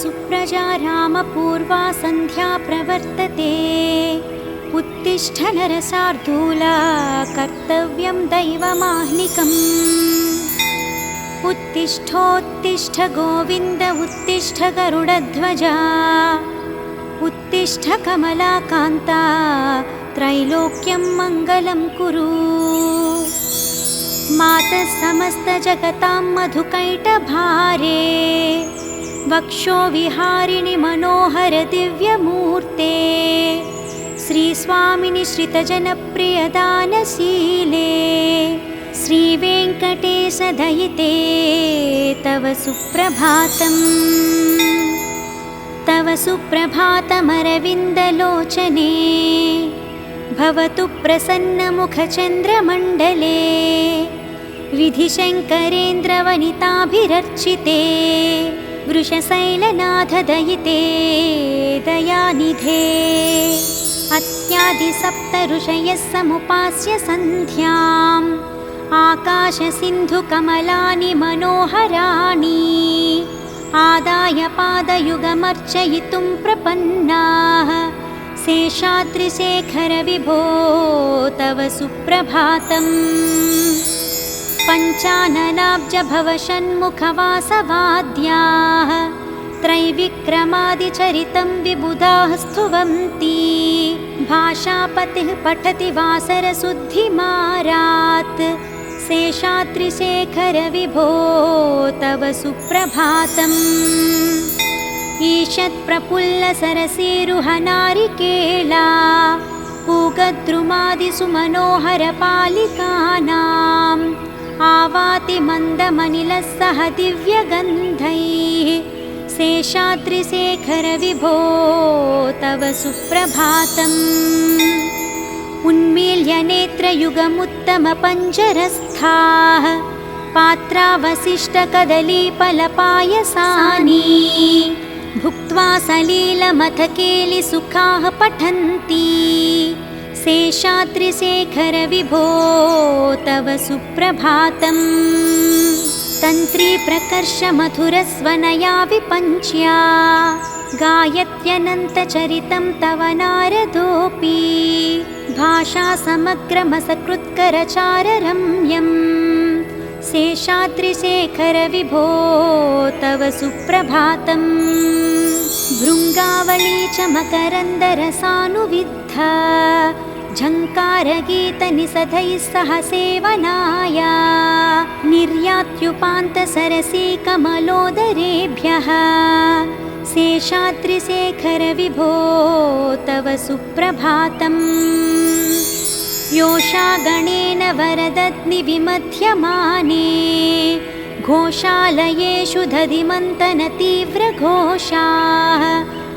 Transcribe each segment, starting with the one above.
सुप्रजा रामपूर्वा सन्ध्या प्रवर्तते। उत्तिष्ठ नरशार्दूला कर्तव्यं दैवमाह्निकम्। उत्तिष्ठोत्तिष्ठ गोविन्द उत्तिष्ठ गरुडध्वजा। उत्तिष्ठ कमलाकान्ता त्रैलोक्यं मङ्गलं कुरु। मातः समस्तजगतां मधुकैटभारे। वक्षो विहारिणि मनोहर दिव्यमूर्ते। श्रीस्वामिनि श्रितजनप्रियदानशीले। श्रीवेङ्कटेशदयिते तव सुप्रभातम्। तव सुप्रभातमरविन्दलोचने। भवतु प्रसन्नमुखचन्द्रमण्डले। विधिशङ्करेन्द्रवनिताभिरर्चिते। वृषशैलनाथदयिते दयानिधे। अत्यादिसप्तऋषयः समुपास्य सन्ध्याम्। आकाशसिन्धुकमलानि मनोहराणि। आदाय पादयुगमर्चयितुं प्रपन्नाः। शेषाद्रिशेखर विभो तव सुप्रभातम्। पञ्चाननाब्जभवषण्मुखवासवाद्याः। त्रैविक्रमादिचरितं विबुधाः स्तुवन्ति। भाषापतिः पठति वासरशुद्धिमारात्। शेषाद्रिशेखर विभो तव सुप्रभातम्। ईषत्प्रफुल्लसरसीरुहनारिकेला। पूगद्रुमादिसुमनोहरपालिकानाम्। आवाति मन्दमनिलः सह दिव्यगन्धैः। शेषाद्रिशेखर विभो तव सुप्रभातम्। उन्मील्य नेत्रयुगमुत्तमपञ्जरस्थाः। पात्रावशिष्टकदलीफलपायसानि। भुक्त्वा सलीलमथकेलिसुखाः पठन्ति। शेषाद्रिशेखर विभो तव सुप्रभातम्। तन्त्रीप्रकर्षमधुरस्वनया विपञ्च्या। गायत्यनन्तचरितं तव नारदोऽपि। भाषासमग्रमसकृत्करचाररम्यम्। शेषाद्रिशेखर विभो तव सुप्रभातम्। भृङ्गावली च मकरन्दरसानुविद्धा। झङ्कारगीतनिषदैः सह सेवनाय। निर्यात्युपान्तसरसी कमलोदरेभ्यः। शेषाद्रिशेखर विभो तव सुप्रभातम्। योषागणेन वरदग्निविमध्यमाने। घोषालयेषु दधिमन्तनतीव्रघोषाः।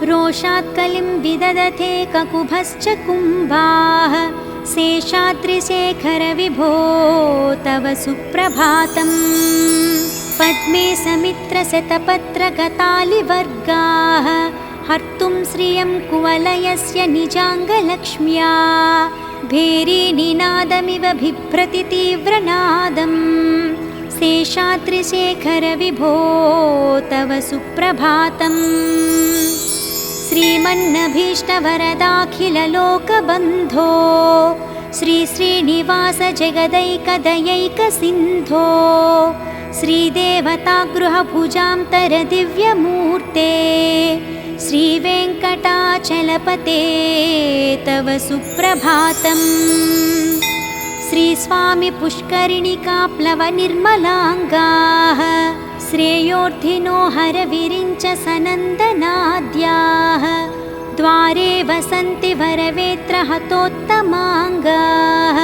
रोषात्कलिं विदधते ककुभश्च कुम्भाः। शेषाद्रिशेखर विभो तव सुप्रभातम्। पद्मे समित्रशतपत्रगतालिवर्गाः। हर्तुं श्रियं कुवलयस्य निजाङ्गलक्ष्म्या। भेरीनिनादमिव बिभ्रति तीव्रनादम्। शेषाद्रिशेखर विभो तव सुप्रभातम्। श्रीमन्नभीष्टवरदाखिललोकबन्धो। श्रीश्रीनिवास जगदैकदयैकसिन्धो। श्रीदेवतागृहभुजान्तरदिव्यमूर्ते। श्रीवेङ्कटाचलपते तव सुप्रभातम्। श्रीस्वामि पुष्करिणिकाप्लवनिर्मलाङ्गाः। श्रेयोर्धिनो हरविरिञ्च सनन्दनाद्याः। द्वारे वसन्ति वरवेत्रहतोत्तमाङ्गाः।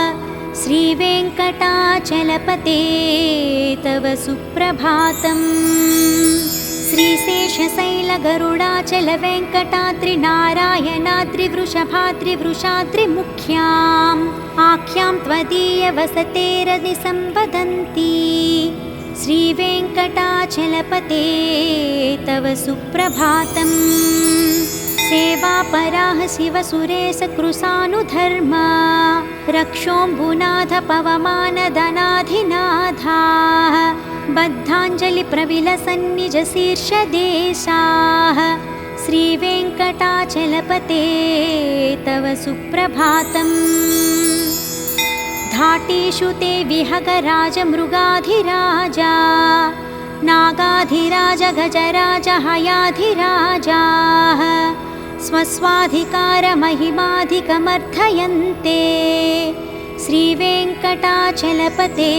श्रीवेङ्कटाचलपते तव सुप्रभातम्। श्रीशेषशैलगरुडाचलवेङ्कटाद्रिनारायणाद्रिवृषभाद्रिवृषाद्रिमुख्याम्। आख्यां त्वदीयवसतेरनिसम्वदन्ति। श्रीवेङ्कटाचलपते तव सुप्रभातम्। सेवापराः शिवसुरेशकृशानुधर्मा रक्षोऽम्बुनाथ पवमानदनाधिनाथाः बद्धाञ्जलिप्रविलसन्निजशीर्षदेशाः श्रीवेङ्कटाचलपते तव सुप्रभातम्। घाटेषु ते विहगराजमृगाधिराजा नागाधिराज गजराज हयाधिराजाः स्वस्वाधिकारमहिमाधिकमर्थयन्ते श्रीवेङ्कटाचलपते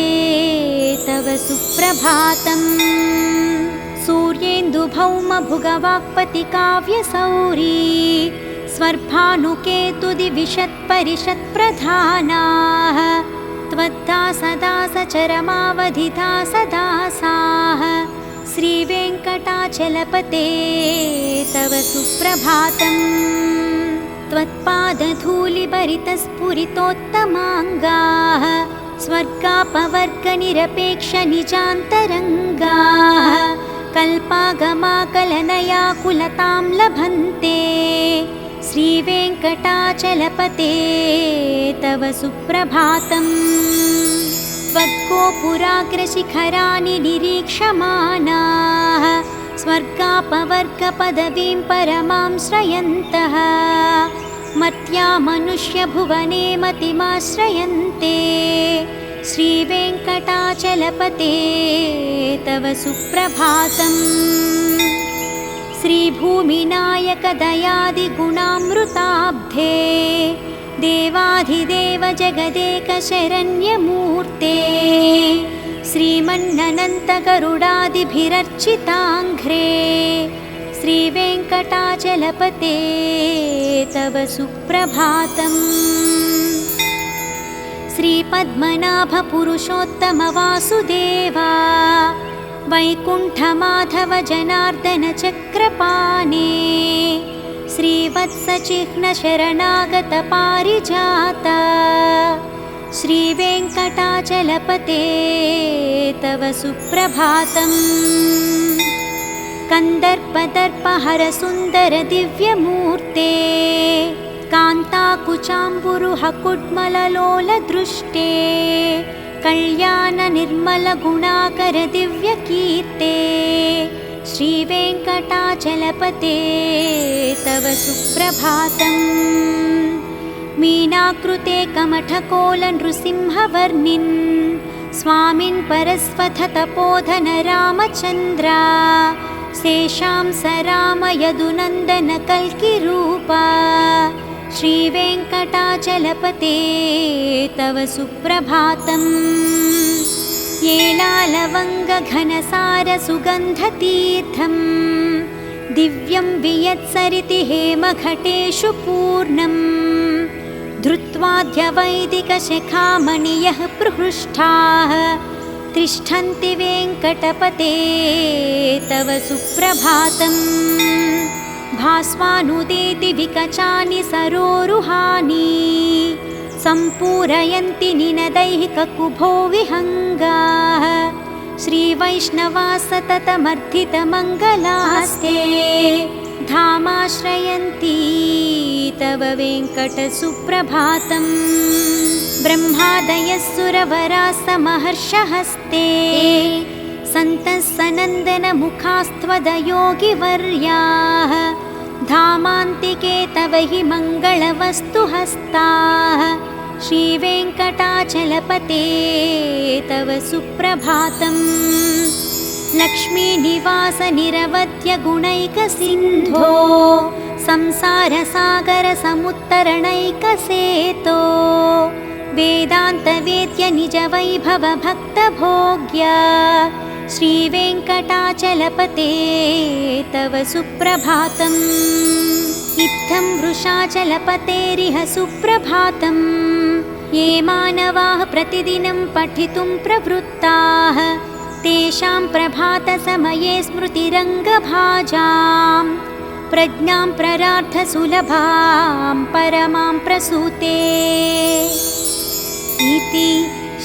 तव सुप्रभातम्। सूर्येन्दुभौमभुगवाक्पतिकाव्यसौरी स्वर्भानुकेतुदिविशत्परिषत्प्रधानाः त्वद्दासदासचरमावधिदासदासाः श्रीवेङ्कटाचलपते तव सुप्रभातम्। त्वत्पादधूलिभरितस्फुरितोत्तमाङ्गाः स्वर्गापवर्गनिरपेक्षनिजान्तरङ्गाः कल्पागमाकलनयाकुलतां लभन्ते श्रीवेङ्कटाचलपते तव सुप्रभातम्। त्वद्गोपुराग्रशिखराणि निरीक्षमाणाः स्वर्गापवर्गपदवीं परमां श्रयन्तः मर्त्या मनुष्यभुवने मतिमाश्रयन्ते श्रीवेङ्कटाचलपते तव सुप्रभातम्। श्रीभूमिनायकदयादिगुणामृताब्धे देवाधिदेव जगदेकशरण्यमूर्ते श्रीमन्ननन्तगरुडादिभिरर्चिताङ्घ्रे श्रीवेङ्कटाचलपते तव सुप्रभातम्। श्रीपद्मनाभपुरुषोत्तमवासुदेवा वैकुण्ठमाधव जनार्दन चक्रपाणे श्रीवत्सचिह्नशरणागत पारिजात श्रीवेङ्कटाचलपते तव सुप्रभातम्। कन्दर्पदर्पहरसुन्दर दिव्यमूर्ते कान्ताकुचाम्बुरुहकुड्मललोलदृष्टे कल्याणनिर्मलगुणाकर दिव्यकीर्ते श्रीवेङ्कटाचलपते तव सुप्रभातम्। मीनाकृते कमठकोलनृसिंहवर्णिन् स्वामिन् परस्वथतपोधन रामचन्द्रा शेषां स रामयदुनन्दन कल्किरूपा श्रीवेङ्कटाचलपते तव सुप्रभातम्। येलालवङ्गघनसारसुगन्धतीर्थं दिव्यं वियत्सरिति हेमघटेषु पूर्णं धृत्वाद्यवैदिकशिखामणियः प्रहृष्टाः तिष्ठन्ति वेङ्कटपते तव सुप्रभातम्। भास्वानुदेति विकचानि सरोरुहानि सम्पूरयन्ति निनदैः ककुभो विहङ्गाः श्रीवैष्णवा सततमर्थितमङ्गलास्ते धामाश्रयन्ति तव वेङ्कटसुप्रभातम्। ब्रह्मादयः सुरवराः समहर्षहस्ते सन्तः सनन्दनमुखास्त्वदयोगिवर्याः धामान्तिके तव हि मङ्गलवस्तुहस्ताः श्रीवेङ्कटाचलपते तव सुप्रभातम्। लक्ष्मीनिवासनिरवध्यगुणैकसिन्धो संसारसागरसमुत्तरणैकसेतो वेदान्तवेद्यनिजवैभवभक्तभोग्य श्रीवेङ्कटाचलपते तव सुप्रभातम्। इत्थं वृषाचलपतेरिह सुप्रभातम्। ये मानवाः प्रतिदिनं पठितुं प्रवृत्ताः तेषां प्रभातसमये स्मृतिरङ्गभाजां प्रज्ञां प्ररार्थसुलभां परमां प्रसूते इति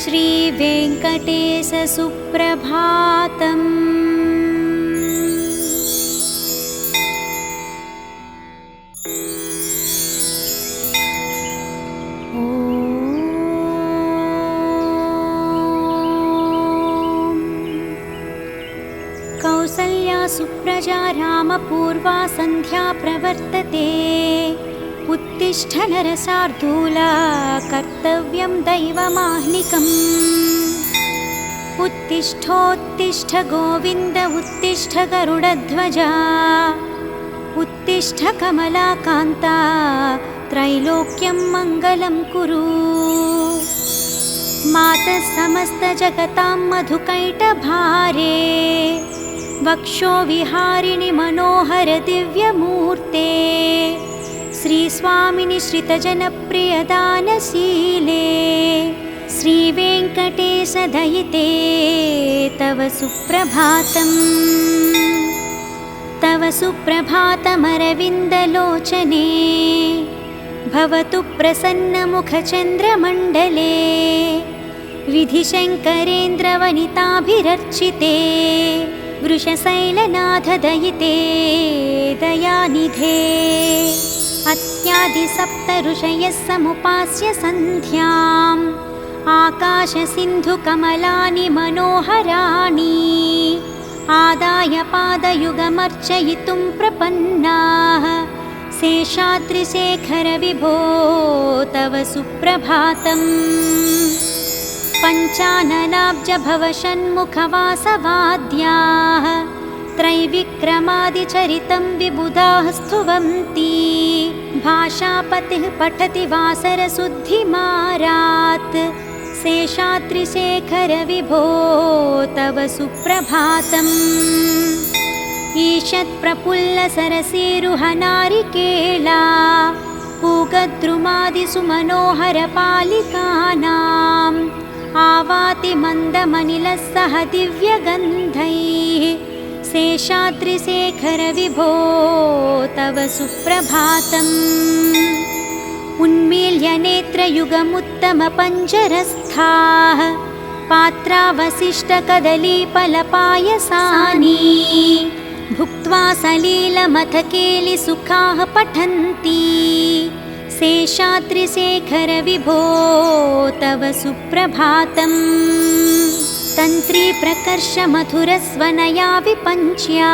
श्रीवेङ्कटेशसुप्रभातम्। प्रजा रामपूर्वा सन्ध्या प्रवर्तते। उत्तिष्ठ नरशार्दूला कर्तव्यं दैवमाह्निकम्। उत्तिष्ठोत्तिष्ठ गोविन्द उत्तिष्ठ गरुडध्वजा। उत्तिष्ठ कमलाकान्ता त्रैलोक्यं मङ्गलं कुरु। मातः समस्तजगतां मधुकैटभारे। वक्षो विहारिणि मनोहर दिव्यमूर्ते। श्रीस्वामिनि श्रितजनप्रियदानशीले। श्रीवेङ्कटेशदयिते तव सुप्रभातम्। तव सुप्रभातमरविन्दलोचने। भवतु प्रसन्नमुखचन्द्रमण्डले। विधिशङ्करेन्द्रवनिताभिरर्चिते। वृषशैलनाथदयिते दयानिधे। अत्यादिसप्तऋषयः समुपास्य सन्ध्याम्। आकाशसिन्धुकमलानि मनोहराणि। आदाय पादयुगमर्चयितुं प्रपन्नाः। शेषाद्रिशेखर विभो तव सुप्रभातम्। पञ्चाननाब्जभवषण्मुखवासवाद्याः। त्रैविक्रमादिचरितं विबुधाः स्तुवन्ति। भाषापतिः पठति वासरशुद्धिमारात्। शेषाद्रिशेखर विभो तव सुप्रभातम्। ईषत्प्रफुल्लसरसीरुहनारिकेला। पूगद्रुमादिसुमनोहरपालिकानाम्। आवाति मन्दमनिलः सह दिव्यगन्धैः। शेषाद्रिशेखर विभो तव सुप्रभातम्। उन्मील्य नेत्रयुगमुत्तमपञ्जरस्थाः। पात्रावशिष्टकदलीफलपायसानि। भुक्त्वा सलीलमथकेलिसुखाः पठन्ति। शेषाद्रिशेखर विभो तव सुप्रभातम्। तन्त्रीप्रकर्षमधुरस्वनया विपञ्च्या।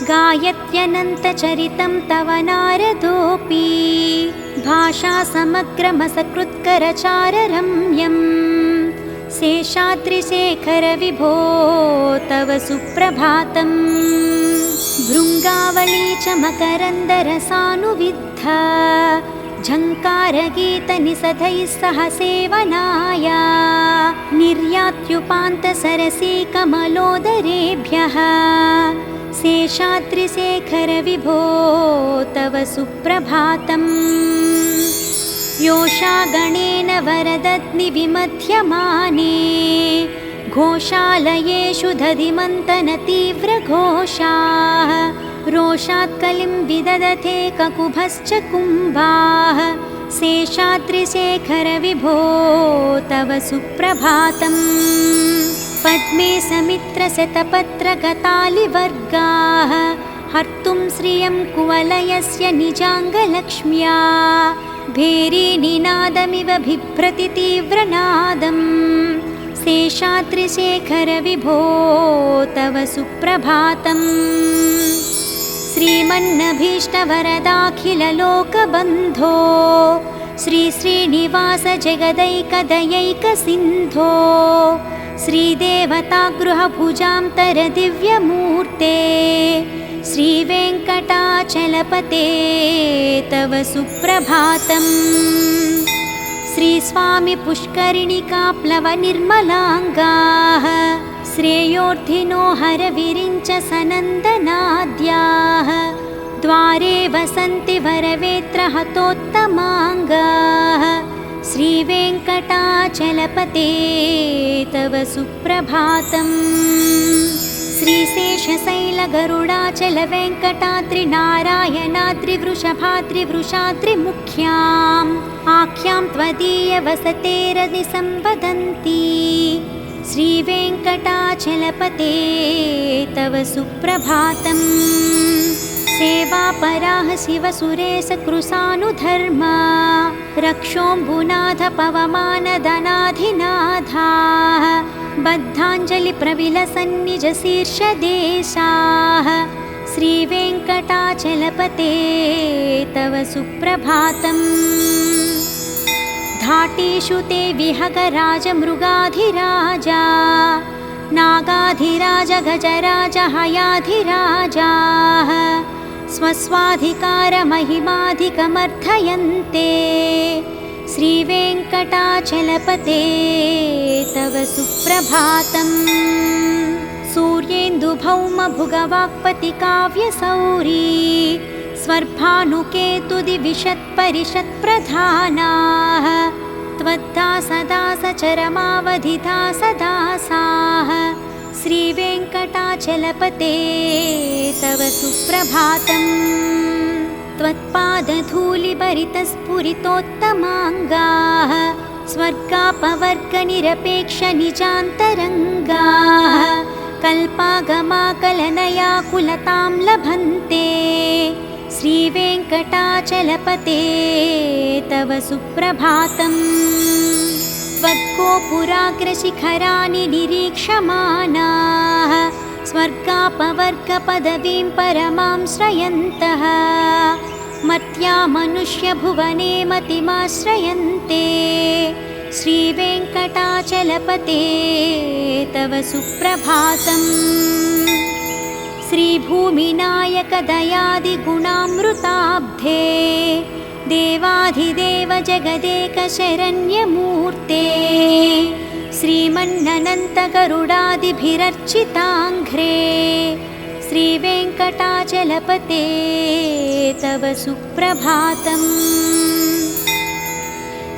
गायत्यनन्तचरितं तव नारदोऽपि। भाषासमग्रमसकृत्करचाररम्यम्। शेषाद्रिशेखर विभो तव सुप्रभातम्। भृङ्गावली च मकरन्दरसानुविद्धा। झङ्कारगीतनिषदैः सह सेवनाय। निर्यात्युपान्तसरसीकमलोदरेभ्यः। शेषाद्रिशेखर विभो तव सुप्रभातम्। योषागणेन वरदग्निविमध्यमाने। घोषालयेषु दधिमन्तनतीव्रघोषाः। रोषात्कलिं विदधते ककुभश्च कुम्भाः। शेषाद्रिशेखर विभो तव सुप्रभातम्। पद्मे समित्रशतपत्रगतालिवर्गाः। हर्तुं श्रियं कुवलयस्य निजाङ्गलक्ष्म्या। भेरीनिनादमिव बिभ्रति तीव्रनादम्। शेषाद्रिशेखर विभो तव सुप्रभातम्। श्रीमन्नभीष्टवरदाखिललोकबन्धो। श्रीश्रीनिवास जगदैकदयैकसिन्धो। श्रीदेवतागृहभुजान्तरदिव्यमूर्ते। श्रीवेङ्कटाचलपते तव सुप्रभातम्। श्रीस्वामि पुष्करिणिकाप्लवनिर्मलाङ्गाः। श्रेयोर्धिनो हरविरिञ्च सनन्दनाद्याः। द्वारे वसन्ति वरवेत्रहतोत्तमाङ्गाः। श्रीवेङ्कटाचलपते तव सुप्रभातम्। श्रीशेषशैलगरुडाचलवेङ्कटाद्रिनारायणाद्रिवृषभाद्रिवृषाद्रिमुख्याम्। आख्यां त्वदीयवसतेरनिसम्वदन्ति। श्रीवेङ्कटाचलपते तव सुप्रभातम्। सेवापराः शिवसुरेशकृशानुधर्मा। रक्षोऽम्बुनाथ पवमानधनाधिनाथाः बद्धाञ्जलिप्रविलसन्निजशीर्षदेशाः श्रीवेङ्कटाचलपते तव सुप्रभातम्। घाटेषु ते विहगराजमृगाधिराजा नागाधिराज गजराज हयाधिराजाः स्वस्वाधिकारमहिमाधिकमर्थयन्ते श्रीवेङ्कटाचलपते तव सुप्रभातम्। सूर्येन्दुभौमभुगवाक्पतिकाव्यसौरी स्वर्भानुकेतुदिविशत्परिषत्प्रधानाः त्वद्दासदासचरमावधिदासदासाः श्रीवेङ्कटाचलपते तव सुप्रभातम्। त्वत्पादधूलिभरितस्फुरितोत्तमाङ्गाः स्वर्गापवर्गनिरपेक्षनिजान्तरङ्गाः कल्पागमाकलनयाकुलतां लभन्ते श्रीवेङ्कटाचलपते तव सुप्रभातम्। त्वद्गोपुराग्रशिखराणि निरीक्षमाणाः स्वर्गापवर्गपदवीं परमां श्रयन्तः मर्त्या मनुष्यभुवने मतिमाश्रयन्ते श्रीवेङ्कटाचलपते तव सुप्रभातम्। श्रीभूमिनायकदयादिगुणामृताब्धे देवाधिदेव जगदेकशरण्यमूर्ते श्रीमन्ननन्तगरुडादिभिरर्चिताङ्घ्रे श्रीवेङ्कटाचलपते तव सुप्रभातम्।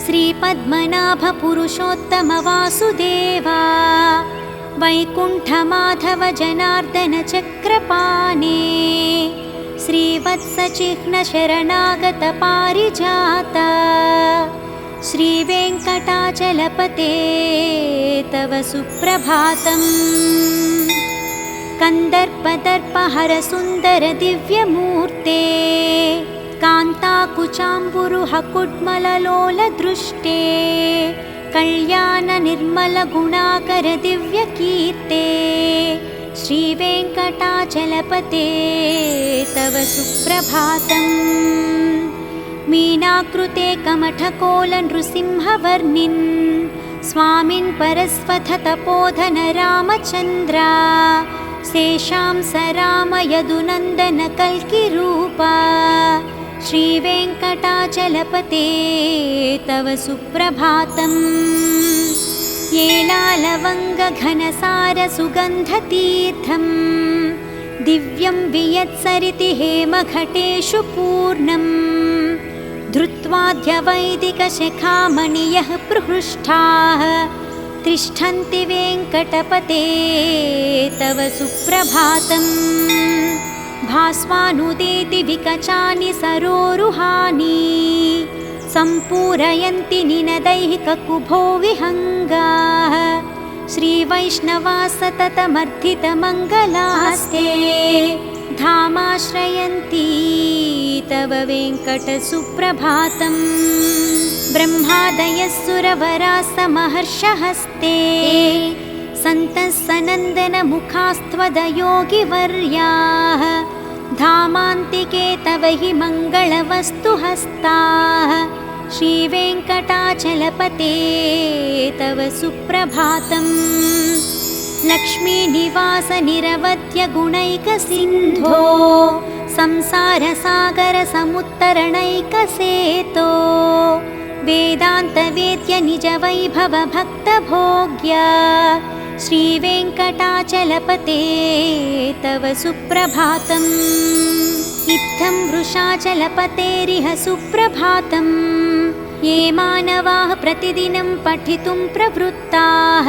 श्रीपद्मनाभपुरुषोत्तमवासुदेवा वैकुण्ठमाधव जनार्दन चक्रपाणे श्रीवत्सचिह्नशरणागतपारिजात श्रीवेङ्कटाचलपते तव सुप्रभातम्। कन्दर्पदर्पहरसुन्दरदिव्यमूर्ते कान्ताकुचाम्बुरुहकुड्मललोलदृष्टे कल्याणनिर्मलगुणाकरदिव्यकीर्ते श्रीवेङ्कटाचलपते तव सुप्रभातम्। मीनाकृते कमठकोलनृसिंहवर्णिन् स्वामिन् परस्वथतपोधन रामचन्द्रा शेषां स रामयदुनन्दनकल्किरूपा श्रीवेङ्कटाचलपते तव सुप्रभातम्। येलालवङ्गघनसारसुगन्धतीर्थं दिव्यं वियत्सरिति हेमघटेषु पूर्णं धृत्वाद्यवैदिकशिखामणियः प्रहृष्टाः तिष्ठन्ति वेङ्कटपते तव सुप्रभातम्। भास्वानुदेति विकचानि सरोरुहानि सम्पूरयन्ति निनदैः ककुभो विहङ्गाः श्रीवैष्णवा सततमर्थितमङ्गलास्ते धामाश्रयन्ति तव वेङ्कटसुप्रभातम्। ब्रह्मादयः सुरवराः समहर्षहस्ते सन्तः सनन्दनमुखास्त्वदयोगिवर्याः धामान्तिके तव हि मङ्गलवस्तुहस्ताः श्रीवेङ्कटाचलपते तव सुप्रभातम्। लक्ष्मीनिवासनिरवध्यगुणैकसिन्धो संसारसागरसमुत्तरणैकसेतो वेदान्तवेद्यनिजवैभवभक्तभोग्य श्रीवेङ्कटाचलपते तव सुप्रभातम्। इत्थं वृषाचलपतेरिह सुप्रभातम्। ये मानवाः प्रतिदिनं पठितुं प्रवृत्ताः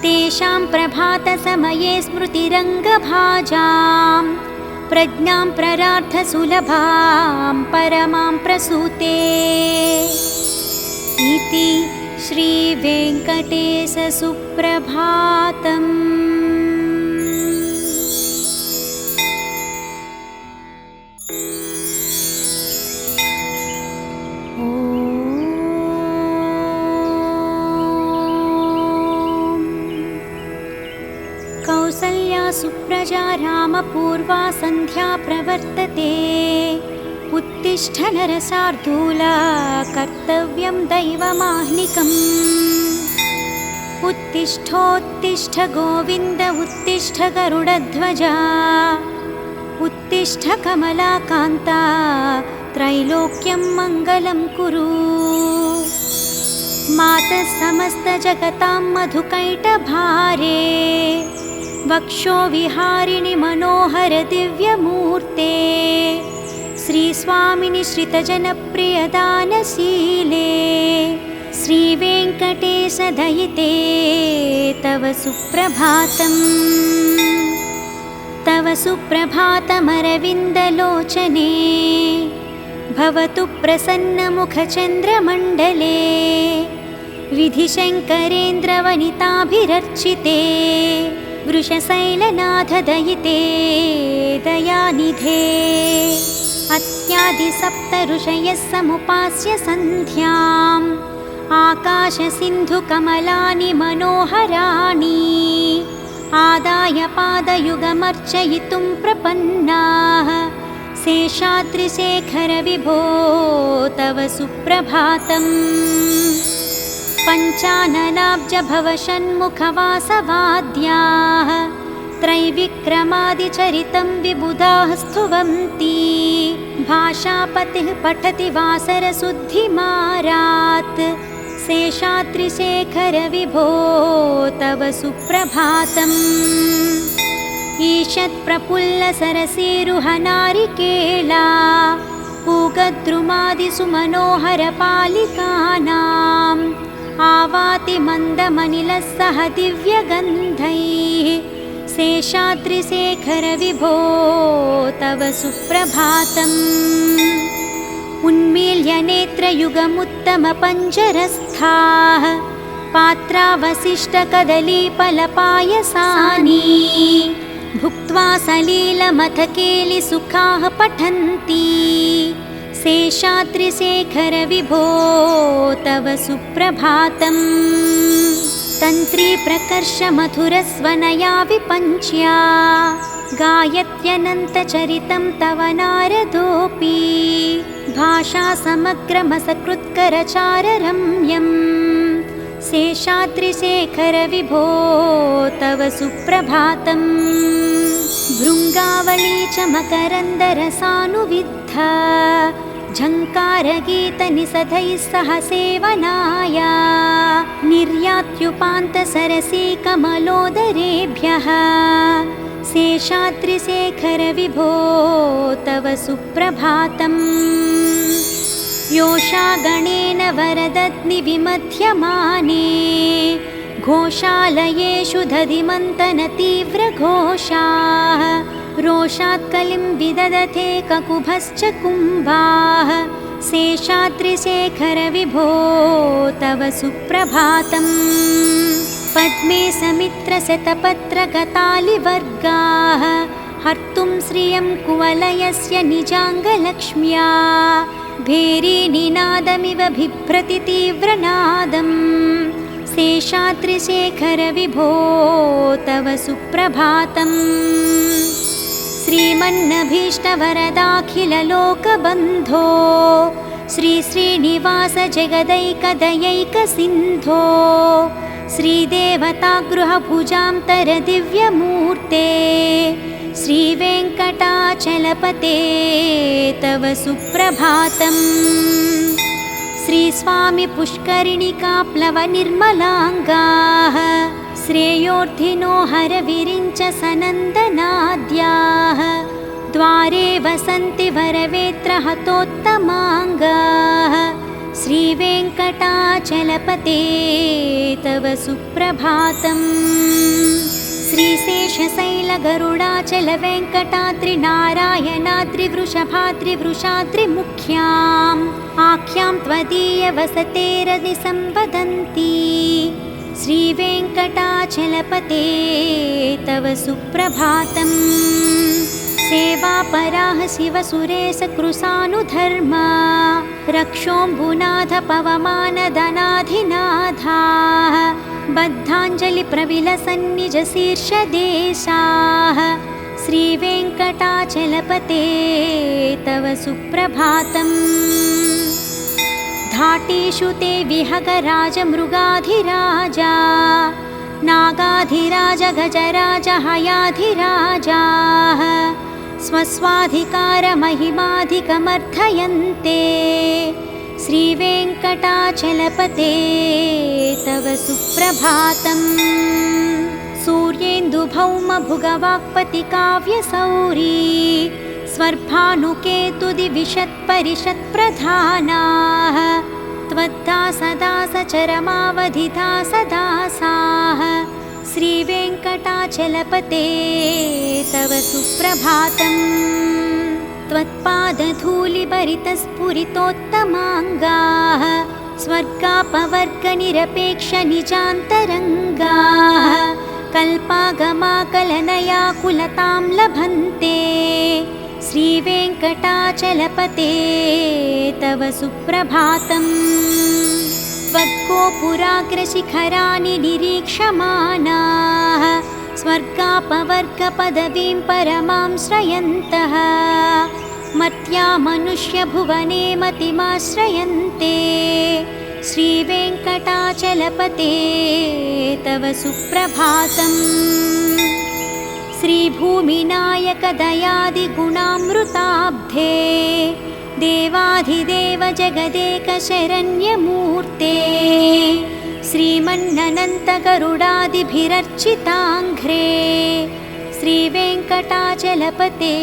तेषां प्रभातसमये स्मृतिरङ्गभाजां प्रज्ञां प्ररार्थसुलभां परमां प्रसूते इति श्रीवेङ्कटेशसुप्रभातम्। ॐ सुप्रजा रामपूर्वा सन्ध्या प्रवर्तते। उत्तिष्ठ नरशार्दूला कर्तव्यं दैवमाह्निकम्। उत्तिष्ठोत्तिष्ठ गोविन्द उत्तिष्ठ गरुडध्वजा। उत्तिष्ठ कमलाकान्ता त्रैलोक्यं मङ्गलं कुरु। मातः समस्तजगतां मधुकैटभारे। वक्षो विहारिणि मनोहर दिव्यमूर्ते। श्रीस्वामिनि श्रितजनप्रियदानशीले। श्रीवेङ्कटेशदयिते तव सुप्रभातम्। तव सुप्रभातमरविन्दलोचने। भवतु प्रसन्नमुखचन्द्रमण्डले। विधिशङ्करेन्द्रवनिताभिरर्चिते। वृषशैलनाथदयिते दयानिधे। अत्यादिसप्तऋषयः समुपास्य सन्ध्याम्। आकाशसिन्धुकमलानि मनोहराणि। आदाय पादयुगमर्चयितुं प्रपन्नाः। शेषाद्रिशेखर विभो तव सुप्रभातम्। पञ्चाननाब्जभवषण्मुखवासवाद्याः। त्रैविक्रमादिचरितं विबुधाः स्तुवन्ति। भाषापतिः पठति वासरशुद्धिमारात्। शेषाद्रिशेखर विभो तव सुप्रभातम्। ईषत्प्रफुल्लसरसीरुहनारिकेला। पूगद्रुमादिसुमनोहरपालिकानाम्। आवाति मन्दमनिलः सह दिव्यगन्धैः। शेषाद्रिशेखर विभो तव सुप्रभातम्। उन्मील्य नेत्रयुगमुत्तमपञ्जरस्थाः। पात्रावशिष्टकदलीफलपायसानि। भुक्त्वा सलीलमथकेलिसुखाः पठन्ति। शेषाद्रिशेखर विभो तव सुप्रभातम्। तन्त्री प्रकर्षमधुरस्वनया विपञ्च्या। गायत्यनन्तचरितं तव नारदोऽपि। भाषासमग्रमसकृत्करचाररम्यम्। शेषाद्रिशेखर विभो तव सुप्रभातम्। भृङ्गावली च मकरन्दरसानुविद्धा। झङ्कारगीतनिषदैः सह सेवनाय। निर्यात्युपान्तसरसीकमलोदरेभ्यः। शेषाद्रिशेखर विभो तव सुप्रभातम्। योषागणेन वरदग्निविमध्यमाने। घोषालयेषु दधिमन्तनतीव्रघोषाः। रोषात्कलिं विदधते ककुभश्च कुम्भाः। शेषाद्रिशेखर विभो तव सुप्रभातम्। पद्मे समित्रशतपत्रगतालिवर्गाः। हर्तुं श्रियं कुवलयस्य निजाङ्गलक्ष्म्या। भेरीनिनादमिव बिभ्रति तीव्रनादम्। शेषाद्रिशेखर विभो तव सुप्रभातम्। श्रीमन्नभीष्टवरदाखिललोकबन्धो। श्रीश्रीनिवास जगदैकदयैकसिन्धो। श्रीदेवतागृहभुजान्तरदिव्यमूर्ते। श्रीवेङ्कटाचलपते तव सुप्रभातम्। श्रीस्वामि पुष्करिणिकाप्लवनिर्मलाङ्गाः। श्रेयोर्धिनो हरविरिञ्च सनन्दनाद्याः। द्वारे वसन्ति वरवेत्रहतोत्तमाङ्गाः। श्रीवेङ्कटाचलपते तव सुप्रभातम्। श्रीशेषशैलगरुडाचलवेङ्कटाद्रिनारायणाद्रिवृषभाद्रिवृषाद्रिमुख्याम्। आख्यां त्वदीयवसतेरनिसम्वदन्ति। श्रीवेङ्कटाचलपते तव सुप्रभातम्। सेवापराः शिवसुरेशकृशानुधर्मा। रक्षोऽम्बुनाथ पवमानदनाधिनाथाः। अर्धाञ्जलिप्रविलसन्निजशीर्षदेशाः श्रीवेङ्कटाचलपते तव सुप्रभातम्। धाटीषु ते विहगराजमृगाधिराजा नागाधिराज गजराज हयाधिराजाः स्वस्वाधिकारमहिमाधिकमर्थयन्ते श्रीवेङ्कटाचलपते तव सुप्रभातम्। सूर्येन्दुभौमभुगवाक्पतिकाव्यसौरी स्वर्भानुकेतुदिविशत्परिषत्प्रधानाः त्वद्दासदासचरमावधिदासदासाः श्रीवेङ्कटाचलपते तव सुप्रभातम्। त्वत्पादधूलिभरितस्फुरितोत्तमाङ्गाः स्वर्गापवर्गनिरपेक्षनिजान्तरङ्गाः कल्पागमाकलनयाकुलतां लभन्ते श्रीवेङ्कटाचलपते तव सुप्रभातम्। त्वद्गोपुराग्रशिखराणि निरीक्षमाणाः स्वर्गापवर्गपदवीं परमां श्रयन्तः मर्त्या मनुष्यभुवने मतिमाश्रयन्ते श्रीवेङ्कटाचलपते तव सुप्रभातम्। श्रीभूमिनायकदयादिगुणामृताब्धे देवाधिदेव जगदेकशरण्यमूर्ते श्रीमन्ननन्तगरुडादिभिरर्चिताङ्घ्रे श्रीवेङ्कटाचलपते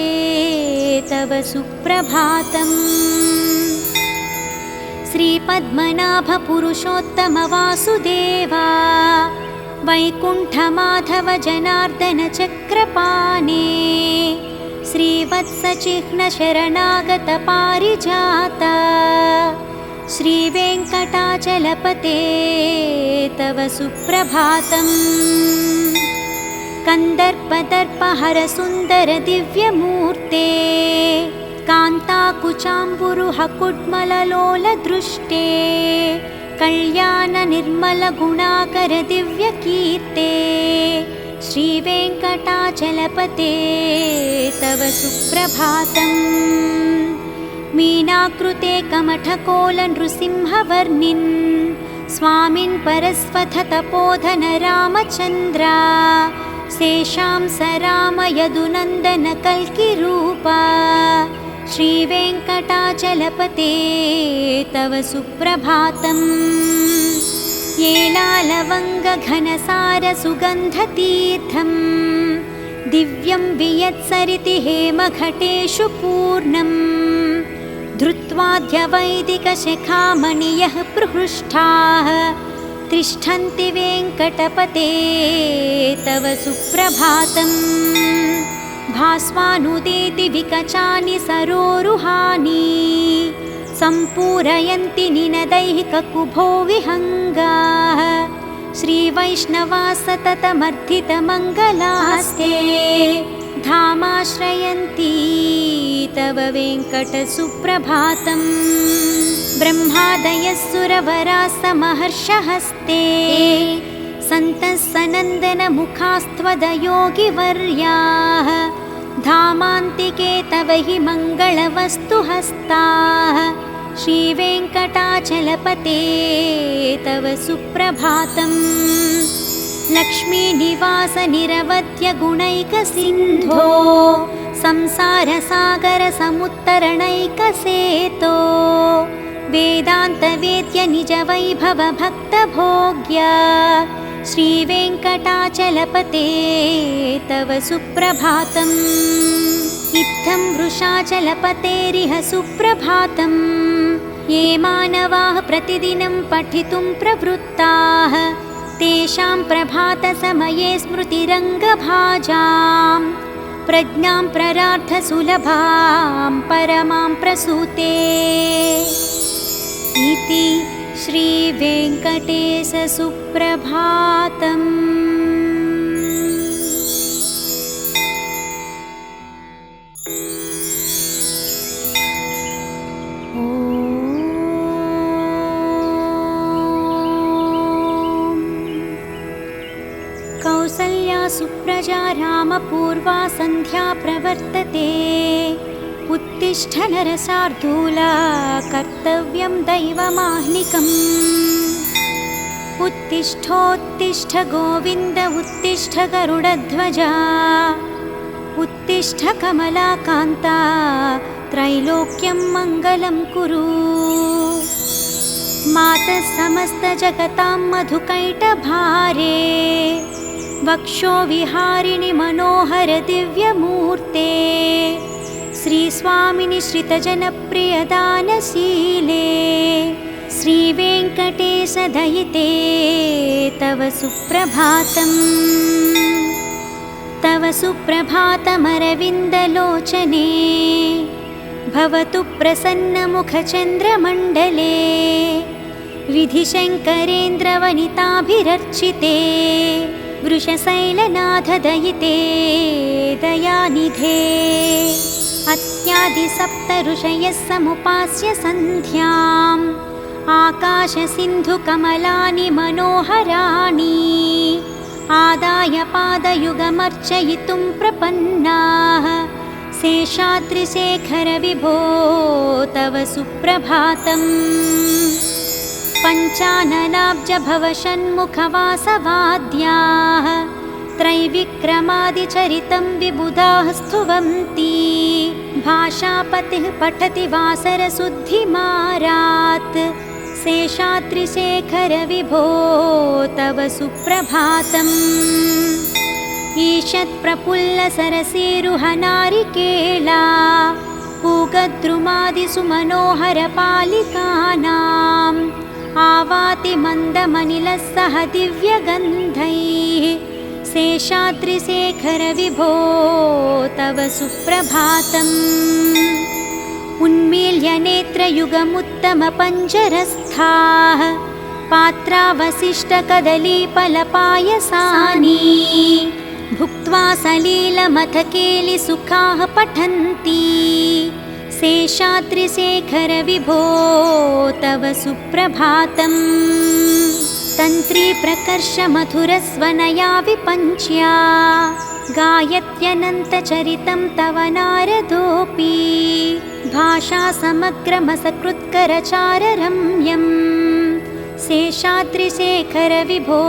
तव सुप्रभातम्। श्रीपद्मनाभपुरुषोत्तमवासुदेवा वैकुण्ठमाधव जनार्दन चक्रपाणे श्रीवत्सचिह्नशरणागतपारिजात श्रीवेङ्कटाचलपते तव सुप्रभातम्। कन्दर्पदर्पहरसुन्दरदिव्यमूर्ते कान्ताकुचाम्बुरुहकुड्मललोलदृष्टे कल्याणनिर्मलगुणाकरदिव्यकीर्ते श्रीवेङ्कटाचलपते तव सुप्रभातम्। मीनाकृते कमठकोलनृसिंहवर्णिन् स्वामिन् परस्वथतपोधन रामचन्द्रा शेषां स रामयदुनन्दनकल्किरूपा श्रीवेङ्कटाचलपते तव सुप्रभातम्। येलालवङ्गघनसारसुगन्धतीर्थं दिव्यं वियत्सरिति हेमघटेषु पूर्णं धृत्वाद्यवैदिकशिखामणियः प्रहृष्टाः तिष्ठन्ति वेङ्कटपते तव सुप्रभातम्। भास्वानुदेति विकचानि सरोरुहानि सम्पूरयन्ति निनदैः ककुभो विहङ्गाः श्रीवैष्णवा सततमर्थितमङ्गलास्ते धामाश्रयन्ति तव वेङ्कटसुप्रभातम्। ब्रह्मादयः सुरवराः समहर्षहस्ते सन्तः सनन्दनमुखास्त्वदयोगिवर्याः धामान्तिके तव हि मङ्गलवस्तुहस्ताः श्रीवेङ्कटाचलपते तव सुप्रभातम्। लक्ष्मीनिवासनिरवध्यगुणैकसिन्धो संसारसागरसमुत्तरणैकसेतो वेदान्तवेद्यनिजवैभवभक्तभोग्य श्रीवेङ्कटाचलपते तव सुप्रभातम्। इत्थं वृषाचलपतेरिह सुप्रभातम्। ये मानवाः प्रतिदिनं पठितुं प्रवृत्ताः तेषां प्रभातसमये स्मृतिरङ्गभाजां प्रज्ञां प्ररार्थसुलभां परमां प्रसूते इति श्रीवेङ्कटेशसुप्रभातम्। सुप्रजा रामपूर्वा सन्ध्या प्रवर्तते उत्तिष्ठ नरशार्दूला कर्तव्यं दैवमाह्निकम् उत्तिष्ठोत्तिष्ठ गोविन्द उत्तिष्ठ गरुडध्वजा उत्तिष्ठ कमलाकान्ता त्रैलोक्यं मङ्गलं कुरु मातः समस्तजगतां मधुकैटभारे वक्षो विहारिणि मनोहर दिव्यमूर्ते श्रीस्वामिनि श्रितजनप्रियदानशीले श्रीवेङ्कटेशदयिते तव सुप्रभातम् तव सुप्रभातमरविन्दलोचने भवतु प्रसन्नमुखचन्द्रमण्डले विधिशङ्करेन्द्रवनिताभिरर्चिते वृषशैलनाथदयिते दयानिधे अत्यादिसप्तऋषयः समुपास्य सन्ध्याम् आकाशसिन्धुकमलानि मनोहराणि आदाय पादयुगमर्चयितुं प्रपन्नाः शेषाद्रिशेखर विभो तव सुप्रभातम् पञ्चाननाब्जभवषण्मुखवासवाद्याः त्रैविक्रमादिचरितं विबुधाः स्तुवन्ति भाषापतिः पठति वासरशुद्धिमारात् शेषाद्रिशेखर विभो तव सुप्रभातम् ईषत्प्रफुल्लसरसीरुहनारिकेला पूगद्रुमादिसुमनोहरपालिकानाम् आवाति मन्दमनिलः सह दिव्यगन्धैः शेषाद्रिशेखर विभो तव सुप्रभातम् उन्मील्य नेत्रयुगमुत्तमपञ्जरस्थाः पात्रावशिष्टकदलीफलपायसानि भुक्त्वा सलीलमथकेलिसुखाः पठन्ति शेषाद्रिशेखर विभो तव सुप्रभातम् तन्त्री प्रकर्षमधुरस्वनया विपञ्च्या गायत्यनन्तचरितं तव नारदोऽपि भाषासमग्रमसकृत्करचाररम्यम् शेषाद्रिशेखर विभो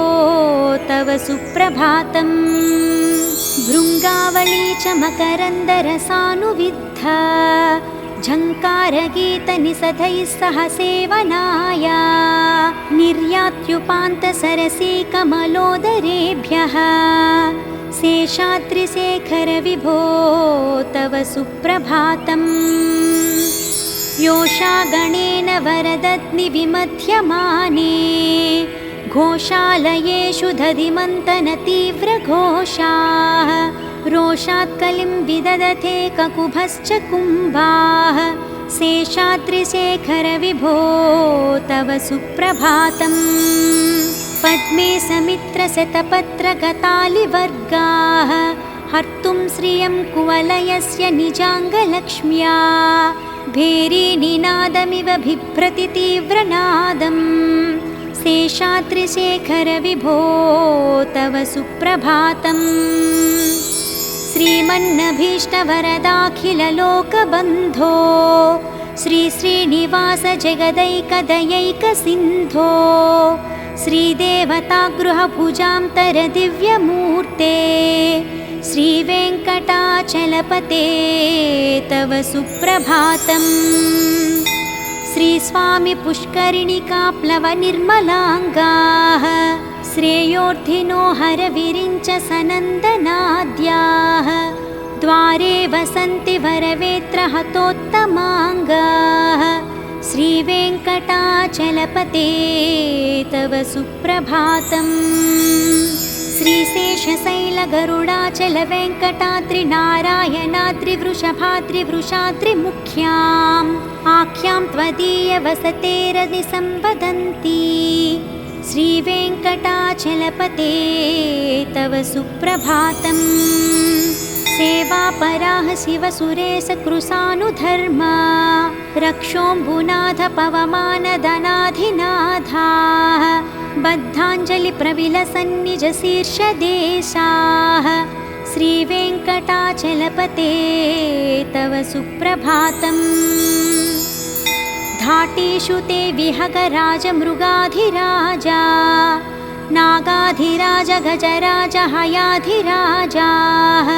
तव सुप्रभातम् भृङ्गावली च मकरन्दरसानुविद्धा झङ्कारगीतनिषदैः सह सेवनाय निर्यात्युपान्तसरसीकमलोदरेभ्यः शेषाद्रिशेखर विभो तव सुप्रभातम् योषागणेन वरदग्निविमध्यमाने घोषालयेषु दधिमन्तनतीव्रघोषाः रोषात्कलिं विदधते ककुभश्च कुम्भाः शेषाद्रिशेखर विभो तव सुप्रभातम् पद्मे समित्रशतपत्रगतालिवर्गाः हर्तुं श्रियं कुवलयस्य निजाङ्गलक्ष्म्या भेरीनिनादमिव बिभ्रति तीव्रनादम् शेषाद्रिशेखर विभो तव सुप्रभातम् श्रीमन्नभीष्टवरदाखिललोकबन्धो श्रीश्रीनिवास जगदैकदयैकसिन्धो श्रीदेवतागृहभुजान्तरदिव्यमूर्ते श्रीवेङ्कटाचलपते तव सुप्रभातम् श्रीस्वामि पुष्करिणिकाप्लवनिर्मलाङ्गाः श्रेयोर्धिनो हरविरिञ्च सनन्दनाद्याः द्वारे वसन्ति वरवेत्रहतोत्तमाङ्गाः श्रीवेङ्कटाचलपते तव सुप्रभातम् श्रीशेषशैलगरुडाचलवेङ्कटाद्रिनारायणाद्रिवृषभाद्रिवृषाद्रिमुख्याम् आख्यां त्वदीयवसतेरनिसंवदन्ति श्रीवेङ्कटाचलपते तव सुप्रभातम् सेवापराः शिवसुरेशकृशानुधर्मा रक्षोऽम्बुनाथ पवमानदनाधिनाथाः बद्धाञ्जलिप्रविलसन्निजशीर्षदेशाः श्रीवेङ्कटाचलपते तव सुप्रभातम्। धाटीषु ते विहगराजमृगाधिराजा नागाधिराज गजराज हयाधिराजाः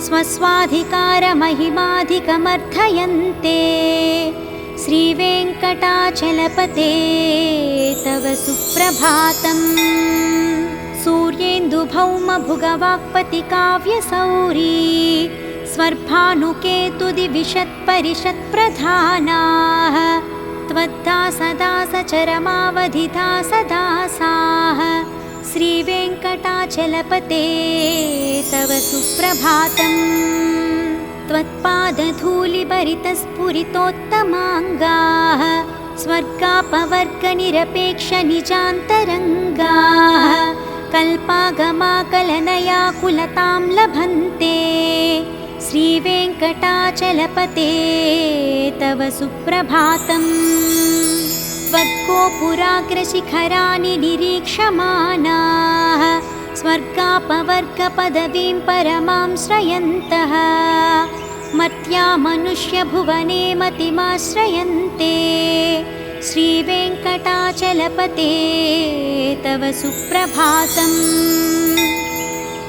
स्वस्वाधिकारमहिमाधिकमर्थयन्ते श्रीवेङ्कटाचलपते तव सुप्रभातम्। सूर्येन्दुभौमभुगवाक्पतिकाव्यसौरी स्वर्भानुकेतुदिविशत्परिषत्प्रधानाः त्वद्दासदासचरमावधिदासदासाः श्रीवेङ्कटाचलपते तव सुप्रभातम्। त्वत्पादधूलिभरितस्फुरितोत्तमाङ्गाः स्वर्गापवर्गनिरपेक्षनिजान्तरङ्गाः कल्पागमाकलनयाकुलतां लभन्ते श्रीवेङ्कटाचलपते तव सुप्रभातम्। त्वद्गोपुराग्रशिखराणि निरीक्षमाणाः स्वर्गापवर्गपदवीं परमां श्रयन्तः मर्त्या मनुष्यभुवने मतिमाश्रयन्ते श्रीवेङ्कटाचलपते तव सुप्रभातम्।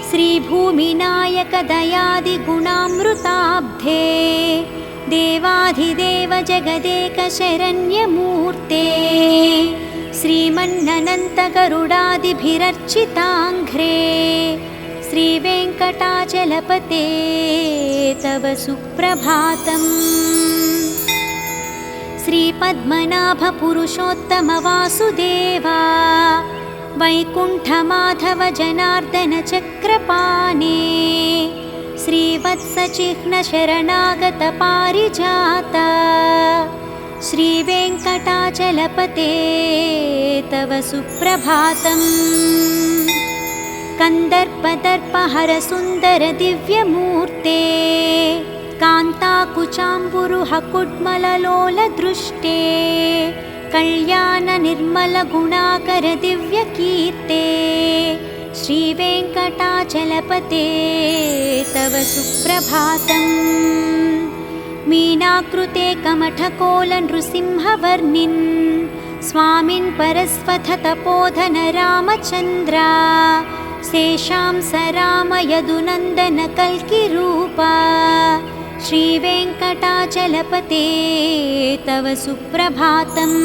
श्रीभूमिनायकदयादिगुणामृताब्धे देवाधिदेव जगदेकशरण्यमूर्ते श्रीमन्ननन्तगरुडादिभिरर्चिताङ्घ्रे श्रीवेङ्कटाचलपते तव सुप्रभातम्। श्रीपद्मनाभपुरुषोत्तमवासुदेवा वैकुण्ठमाधव जनार्दन चक्रपाणे श्रीवत्सचिह्नशरणागतपारिजात श्रीवेङ्कटाचलपते तव सुप्रभातम्। कन्दर्पदर्पहरसुन्दरदिव्यमूर्ते कान्ताकुचाम्बुरुहकुड्मललोलदृष्टे कल्याणनिर्मलगुणाकरदिव्यकीर्ते श्रीवेङ्कटाचलपते तव सुप्रभातम्। मीनाकृते कमठकोलनृसिंहवर्णिन् स्वामिन् परस्वथतपोधन रामचन्द्रा शेषां स रामयदुनन्दनकल्किरूपा श्रीवेङ्कटाचलपते तव सुप्रभातम्।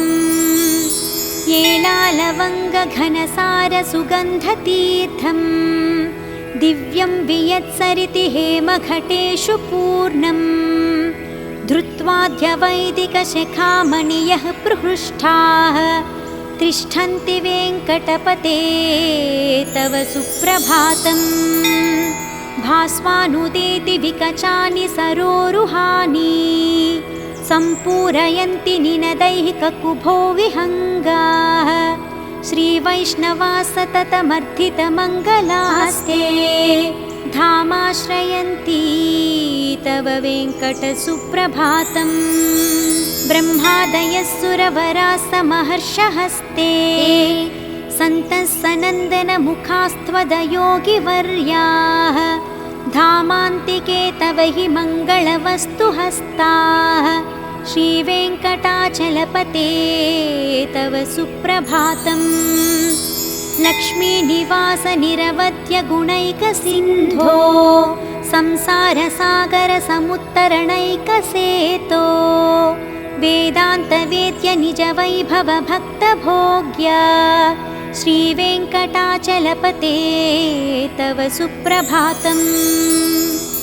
येलालवङ्गघनसारसुगन्धतीर्थं दिव्यं वियत्सरिति हेमघटेषु पूर्णं धृत्वाद्यवैदिकशिखामणियः प्रहृष्टाः तिष्ठन्ति वेङ्कटपते तव सुप्रभातम्। भास्वानुदेति विकचानि सरोरुहानि सम्पूरयन्ति निनदैः ककुभो विहङ्गाः श्रीवैष्णवा सततमर्थितमङ्गलास्ते धामाश्रयन्ति तव वेङ्कटसुप्रभातम्। ब्रह्मादयः सुरवराः समहर्षहस्ते सन्तः सनन्दनमुखास्त्वदयोगिवर्याः धामान्तिके तव हि मङ्गलवस्तुहस्ताः श्रीवेङ्कटाचलपते तव सुप्रभातम्। लक्ष्मीनिवासनिरवध्यगुणैकसिन्धो संसारसागरसमुत्तरणैकसेतो वेदान्तवेद्यनिजवैभवभक्तभोग्य श्रीवेङ्कटाचलपते तव सुप्रभातम्।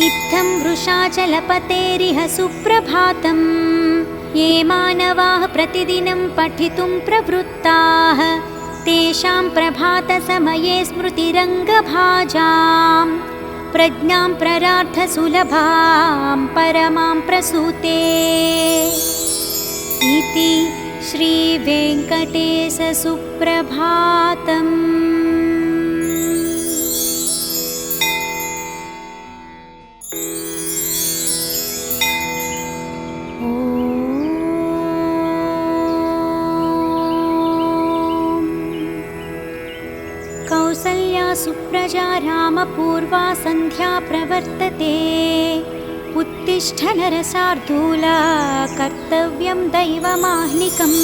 इत्थं वृषाचलपतेरिह सुप्रभातम्। ये मानवाः प्रतिदिनं पठितुं प्रवृत्ताः तेषां प्रभातसमये स्मृतिरङ्गभाजां प्रज्ञां प्ररार्थसुलभां परमां प्रसूते इति श्रीवेङ्कटेशसुप्रभातम्। कौसल्या सुप्रजा रामपूर्वा सन्ध्या प्रवर्तते उत्तिष्ठ नरशार्दूला कर्तव्यं दैवमाह्निकम्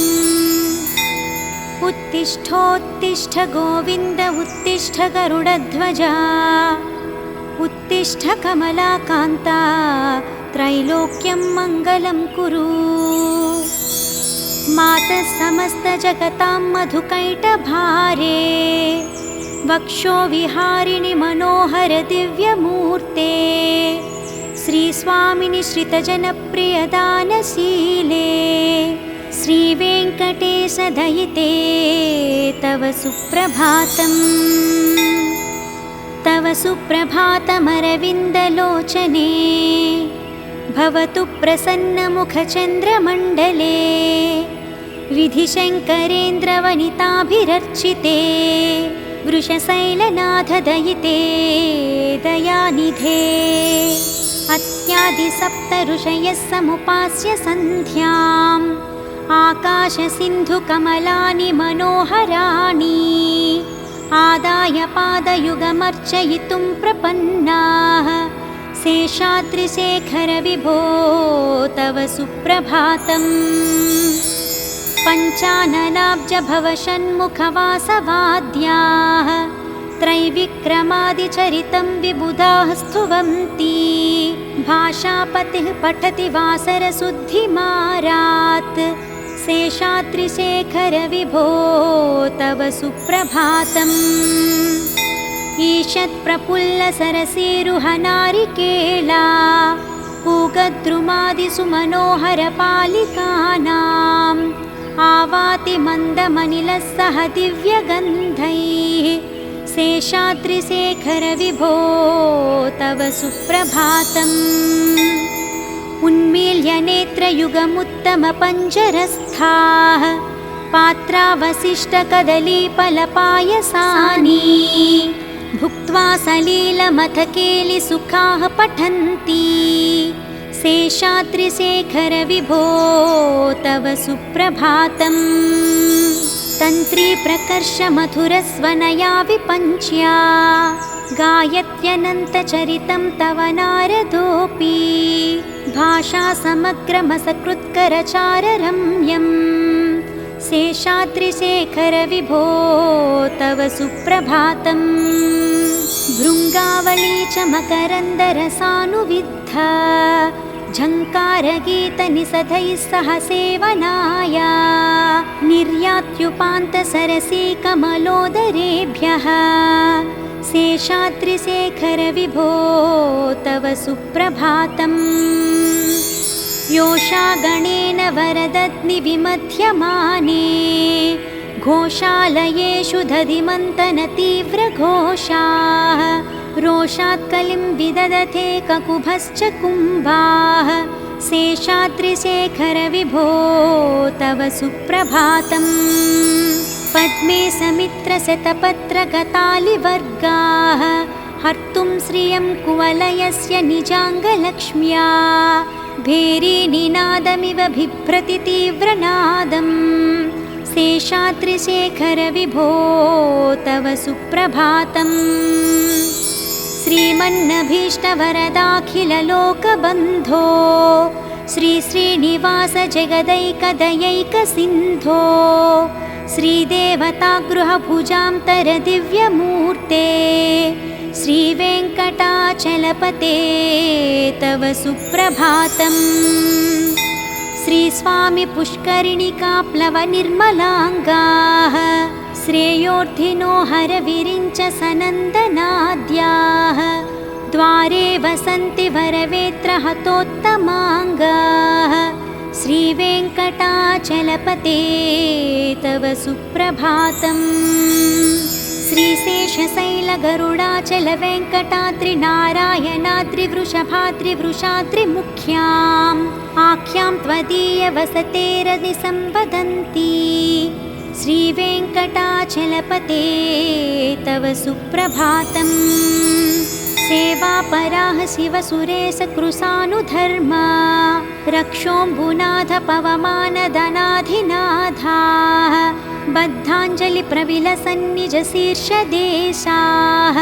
उत्तिष्ठोत्तिष्ठ गोविन्द उत्तिष्ठ गरुडध्वजा उत्तिष्ठ कमलाकान्ता त्रैलोक्यं मङ्गलं कुरु मातः समस्तजगतां मधुकैटभारे वक्षो विहारिणि मनोहर दिव्यमूर्ते श्रीस्वामिनि श्रितजनप्रियदानशीले श्रीवेङ्कटेशदयिते तव सुप्रभातम् तव सुप्रभातमरविन्दलोचने भवतु प्रसन्नमुखचन्द्रमण्डले विधिशङ्करेन्द्रवनिताभिरर्चिते वृषशैलनाथदयिते दयानिधे अत्यादिसप्तऋषयः समुपास्य सन्ध्याम् आकाशसिन्धुकमलानि मनोहराणि आदाय पादयुगमर्चयितुं प्रपन्नाः शेषाद्रिशेखर विभो तव सुप्रभातम् पञ्चाननाब्जभवषण्मुखवासवाद्याः त्रैविक्रमादिचरितं विबुधाः स्तुवन्ति भाषापतिः पठति वासरशुद्धिमारात् शेषाद्रिशेखर विभो तव सुप्रभातम् ईषत्प्रफुल्लसरसीरुहनारिकेला पूगद्रुमादिसुमनोहरपालिकानाम् आवाति मन्दमनिलः सह दिव्यगन्धैः शेषाद्रिशेखर विभो तव सुप्रभातम् उन्मील्य नेत्रयुगमुत्तमपञ्जरस्थाः पात्रावशिष्टकदलीफलपायसानि भुक्त्वा सलीलमथकेलिसुखाः पठन्ति शेषाद्रिशेखर विभो तव सुप्रभातम् तन्त्रीप्रकर्षमधुरस्वनया विपञ्च्या गायत्यनन्तचरितं तव नारदोऽपि भाषासमग्रमसकृत्करचाररम्यम् शेषाद्रिशेखर विभो तव सुप्रभातम् भृङ्गावली च मकरन्दरसानुविद्धा झङ्कारगीतनिषदैः सह सेवनाय निर्यात्युपान्तसरसीकमलोदरेभ्यः शेषाद्रिशेखर विभो तव सुप्रभातम् योषागणेन वरदग्निविमध्यमाने घोषालयेषु दधिमन्तनतीव्रघोषाः रोषात्कलिं विदधते ककुभश्च कुम्भाः शेषाद्रिशेखर विभो तव सुप्रभातम् पद्मे समित्रशतपत्रगतालिवर्गाः हर्तुं श्रियं कुवलयस्य निजाङ्गलक्ष्म्या भेरीनिनादमिव बिभ्रति तीव्रनादम् शेषाद्रिशेखर विभो तव सुप्रभातम् श्रीमन्नभीष्टवरदाखिललोकबन्धो श्रीश्रीनिवास जगदैकदयैकसिन्धो श्रीदेवतागृहभुजान्तरदिव्यमूर्ते श्रीवेङ्कटाचलपते तव सुप्रभातम् श्रीस्वामि पुष्करिणिकाप्लवनिर्मलाङ्गाः श्रेयोर्धिनो हरविरिञ्च सनन्दनाद्याः द्वारे वसन्ति वरवेत्रहतोत्तमाङ्गाः श्रीवेङ्कटाचलपते तव सुप्रभातम् श्रीशेषशैलगरुडाचलवेङ्कटाद्रिनारायणाद्रिवृषभाद्रिवृषाद्रिमुख्याम् आख्यां त्वदीयवसतेरनिसंवदन्ति श्रीवेङ्कटाचलपते तव सुप्रभातम् सेवापराः शिवसुरेशकृशानुधर्मा रक्षोऽम्बुनाथ पवमानदनाधिनाथाः बद्धाञ्जलिप्रविलसन्निजशीर्षदेशाः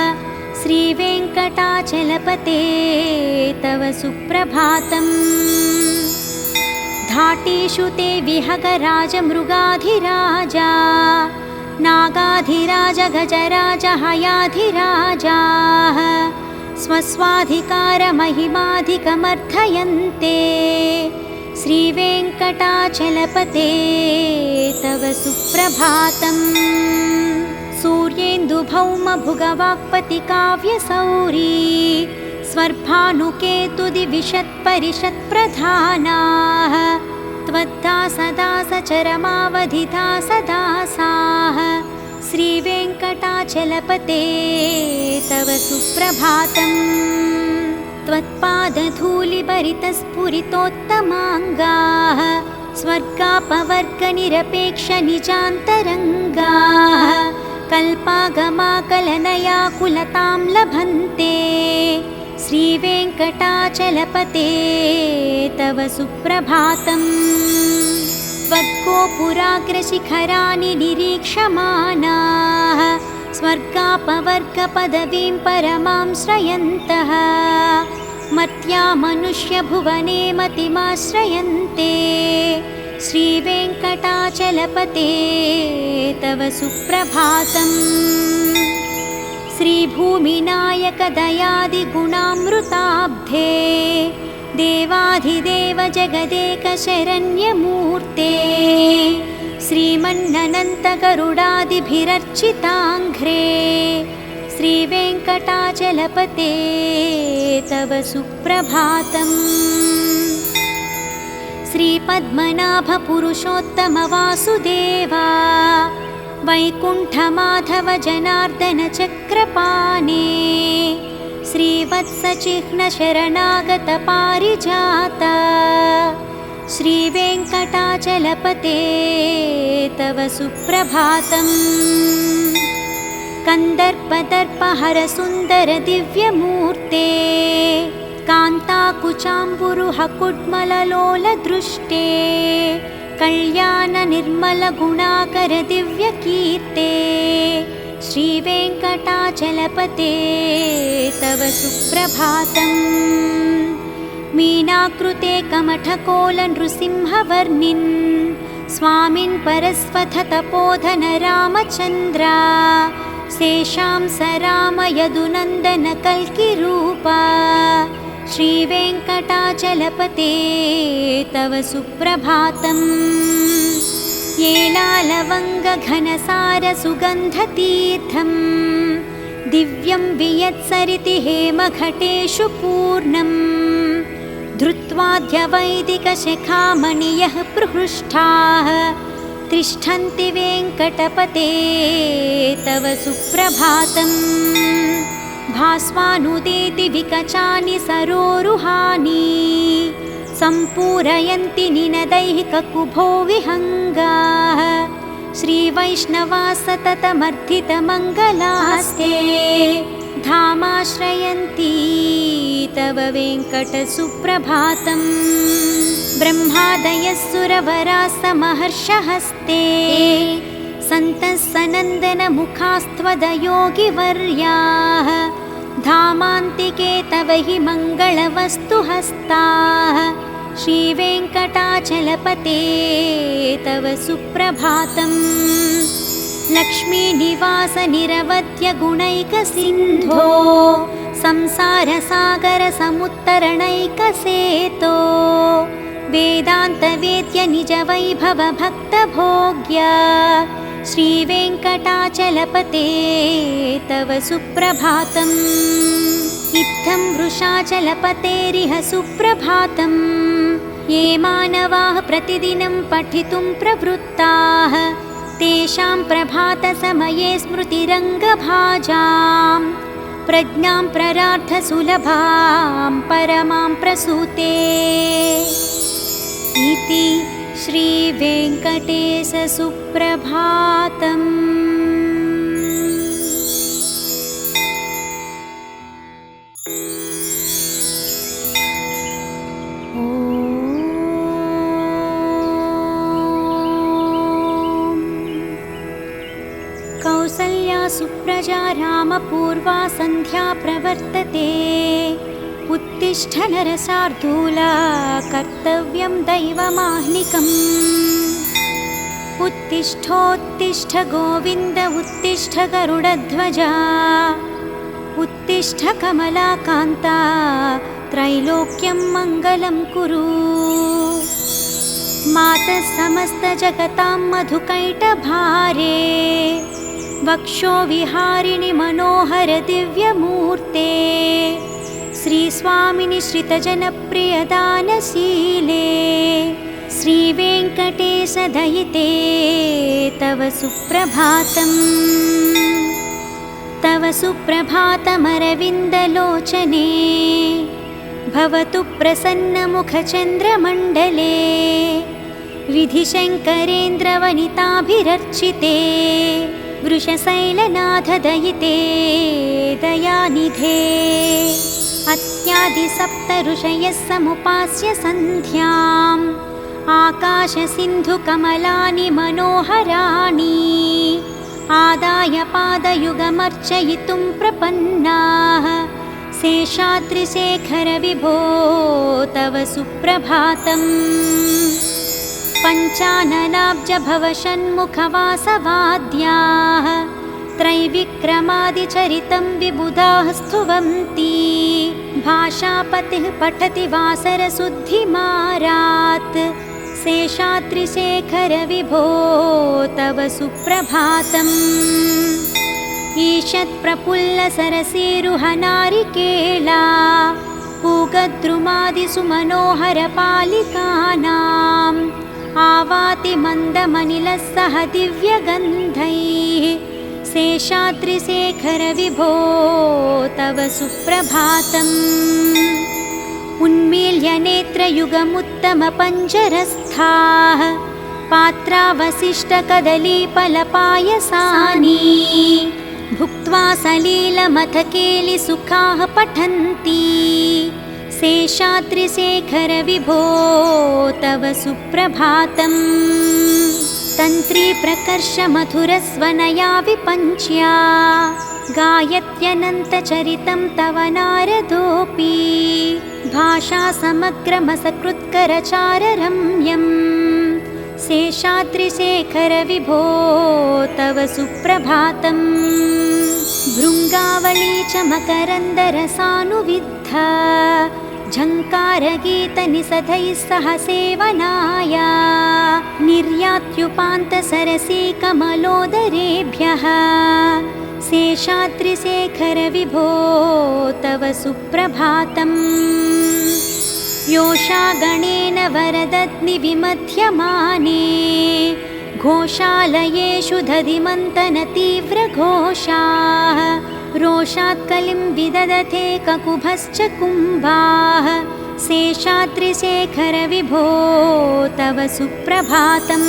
श्रीवेङ्कटाचलपते तव सुप्रभातम्। घाटीषु ते विहगराजमृगाधिराजा नागाधिराज गजराज हयाधिराजाः स्वस्वाधिकारमहिमाधिकमर्थयन्ते श्रीवेङ्कटाचलपते तव सुप्रभातम्। सूर्येन्दुभौमभुगवाक्पतिकाव्यसौरी स्वर्भानुकेतुदिविशत्परिषत्प्रधानाः त्वद्दासदासचरमावधिदासदासाः श्रीवेङ्कटाचलपते तव सुप्रभातम्। त्वत्पादधूलिभरितस्फुरितोत्तमाङ्गाः स्वर्गापवर्गनिरपेक्षनिजान्तरङ्गाः कल्पागमाकलनयाकुलतां लभन्ते श्रीवेङ्कटाचलपते तव सुप्रभातम्। त्वद्गोपुराग्रशिखराणि निरीक्षमाणाः स्वर्गापवर्गपदवीं परमां श्रयन्तः मर्त्या मनुष्यभुवने मतिमाश्रयन्ते श्रीवेङ्कटाचलपते तव सुप्रभातम्। श्रीभूमिनायकदयादिगुणामृताब्धे देवाधिदेव जगदेकशरण्यमूर्ते श्रीमन्ननन्तगरुडादिभिरर्चिताङ्घ्रे श्रीवेङ्कटाचलपते तव सुप्रभातम्। श्रीपद्मनाभपुरुषोत्तमवासुदेवा वैकुण्ठमाधव जनार्दन चक्रपाणे श्रीवत्सचिह्नशरणागत पारिजात श्रीवेङ्कटाचलपते तव सुप्रभातम्। कन्दर्पदर्पहरसुन्दर दिव्यमूर्ते कान्ताकुचाम्बुरुहकुड्मललोलदृष्टे कल्याणनिर्मलगुणाकर दिव्यकीर्ते श्रीवेङ्कटाचलपते तव सुप्रभातम्। मीनाकृते कमठकोलनृसिंहवर्णिन् स्वामिन् परस्वथतपोधन रामचन्द्रा शेषां स राम यदुनन्दन कल्किरूपा श्रीवेङ्कटाचलपते तव सुप्रभातम्। येलालवङ्गघनसारसुगन्धतीर्थं दिव्यं वियत्सरिति हेमघटेषु पूर्णं धृत्वाद्यवैदिकशिखामणियः प्रहृष्टाः तिष्ठन्ति वेङ्कटपते तव सुप्रभातम्। भास्वानुदेति विकचानि सरोरुहानि सम्पूरयन्ति निनदैः ककुभो विहङ्गाः श्रीवैष्णवा सततमर्थितमङ्गलास्ते धामाश्रयन्ति तव वेङ्कटसुप्रभातम्। ब्रह्मादयः सुरवराः समहर्षहस्ते सन्तः सनन्दनमुखास्त्वदयोगिवर्याः धामान्तिके तव हि मङ्गलवस्तुहस्ताः श्रीवेङ्कटाचलपते तव सुप्रभातम्। लक्ष्मीनिवासनिरवध्यगुणैकसिन्धो संसारसागरसमुत्तरणैकसेतो वेदान्तवेद्यनिजवैभवभक्तभोग्य श्रीवेङ्कटाचलपते तव सुप्रभातम्। इत्थं वृषाचलपतेरिह सुप्रभातम्। ये मानवाः प्रतिदिनं पठितुं प्रवृत्ताः तेषां प्रभातसमये स्मृतिरङ्गभाजां प्रज्ञां प्ररार्थसुलभां परमां प्रसूते इति श्रीवेङ्कटेशसुप्रभातम्। सुप्रजा रामपूर्वा सन्ध्या प्रवर्तते। उत्तिष्ठ नरशार्दूला कर्तव्यं दैवमाह्निकम्। उत्तिष्ठोत्तिष्ठ गोविन्द उत्तिष्ठ गरुडध्वजा। उत्तिष्ठ कमलाकान्ता त्रैलोक्यं मङ्गलं कुरु। मातः समस्तजगतां मधुकैटभारे। वक्षो विहारिणि मनोहर दिव्यमूर्ते। श्रीस्वामिनि श्रितजनप्रियदानशीले। श्रीवेङ्कटेशदयिते तव सुप्रभातम्। तव सुप्रभातमरविन्दलोचने। भवतु प्रसन्नमुखचन्द्रमण्डले। विधिशङ्करेन्द्रवनिताभिरर्चिते। वृषशैलनाथदयिते दयानिधे। अत्यादिसप्तऋषयः समुपास्य सन्ध्याम्। आकाशसिन्धुकमलानि मनोहराणि। आदाय पादयुगमर्चयितुं प्रपन्नाः। शेषाद्रिशेखर विभो तव सुप्रभातम्। पञ्चाननाब्जभवषण्मुखवासवाद्याः। त्रैविक्रमादिचरितं विबुधाः स्तुवन्ति। भाषापतिः पठति वासरशुद्धिमारात्। शेषाद्रिशेखर विभो तव सुप्रभातम्। ईषत्प्रफुल्लसरसीरुहनारिकेला। पूगद्रुमादिसुमनोहरपालिकानाम्। आवाति मन्दमनिलः सह दिव्यगन्धैः। शेषाद्रिशेखर विभो तव सुप्रभातम्। उन्मील्य नेत्रयुगमुत्तमपञ्जरस्थाः। पात्रावशिष्टकदलीफलपायसानि। भुक्त्वा सलीलमथकेलिसुखाः पठन्ति। शेषाद्रिशेखर विभो तव सुप्रभातम्। तन्त्री प्रकर्षमधुरस्वनया विपञ्च्या। गायत्यनन्तचरितं तव नारदोऽपि। भाषा समग्रमसकृत्करचाररम्यम्। शेषाद्रिशेखर विभो तव सुप्रभातम्। भृङ्गावली च मकरन्दरसानुविद्धा। झङ्कारगीतनिषदैः सह सेवनाय। निर्यात्युपान्तसरसीकमलोदरेभ्यः। शेषाद्रिशेखर विभो तव सुप्रभातम्। योषागणेन वरदग्निविमध्यमाने। घोषालयेषु दधिमन्तनतीव्रघोषाः। रोषात्कलिं विदधते ककुभश्च कुम्भाः। शेषाद्रिशेखर विभो तव सुप्रभातम्।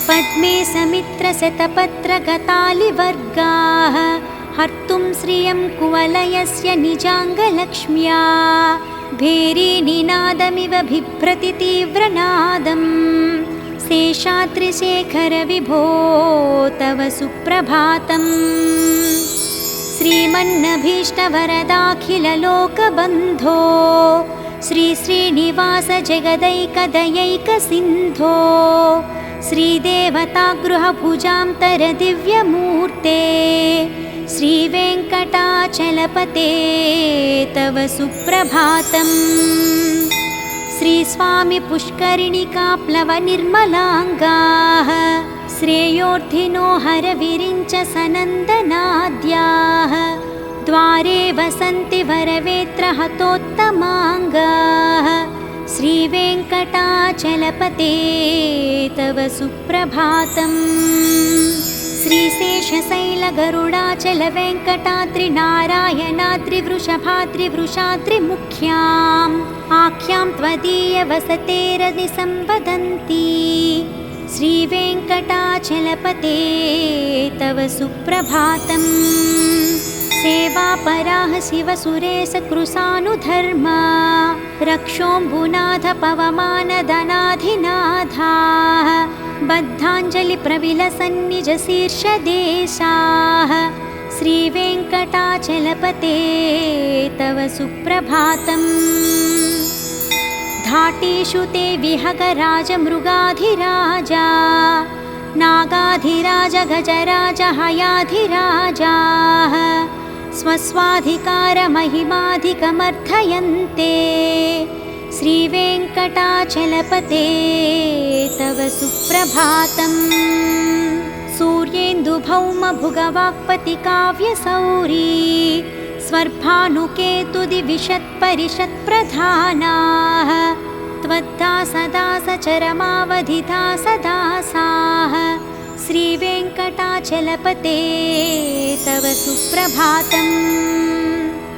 पद्मे समित्रशतपत्रगतालिवर्गाः। हर्तुं श्रियं कुवलयस्य निजाङ्गलक्ष्म्या। भेरीनिनादमिव बिभ्रति तीव्रनादम्। शेषाद्रिशेखर विभो तव सुप्रभातम्। श्रीमन्नभीष्टवरदाखिललोकबन्धो। श्रीश्रीनिवास जगदैकदयैकसिन्धो। श्रीदेवतागृहभुजान्तरदिव्यमूर्ते। श्रीवेङ्कटाचलपते तव सुप्रभातम्। श्रीस्वामी पुष्करिणिकाप्लवनिर्मलाङ्गाः। श्रेयोर्धिनो हरविरिञ्च सनन्दनाद्याः। द्वारे वसन्ति वरवेत्रहतोत्तमाङ्गाः। श्रीवेङ्कटाचलपते तव सुप्रभातम्। श्रीशेषशैलगरुडाचलवेङ्कटाद्रिनारायणाद्रिवृषभाद्रिवृषाद्रिमुख्याम्। आख्यां त्वदीयवसतेरनिसम्वदन्ति। श्रीवेङ्कटाचलपते तव सुप्रभातम्। सेवापराः शिवसुरेशकृशानुधर्मा। रक्षोऽम्बुनाथ पवमानधनाधिनाथाः। बद्धाञ्जलिप्रविलसन्निजशीर्षदेशाः। श्रीवेङ्कटाचलपते तव सुप्रभातम्। धाटीषु ते विहगराजमृगाधिराजा नागाधिराज गजराज हयाधिराजाः स्वस्वाधिकारमहिमाधिकमर्थयन्ते। श्रीवेङ्कटाचलपते तव सुप्रभातम्। सूर्येन्दुभौमभुगवाक्पतिकाव्यसौरी स्वर्भानुकेतुदिविशत्परिषत्प्रधानाः त्वद्दासदासचरमावधिदासदासाः श्रीवेङ्कटाचलपते तव सुप्रभातम्।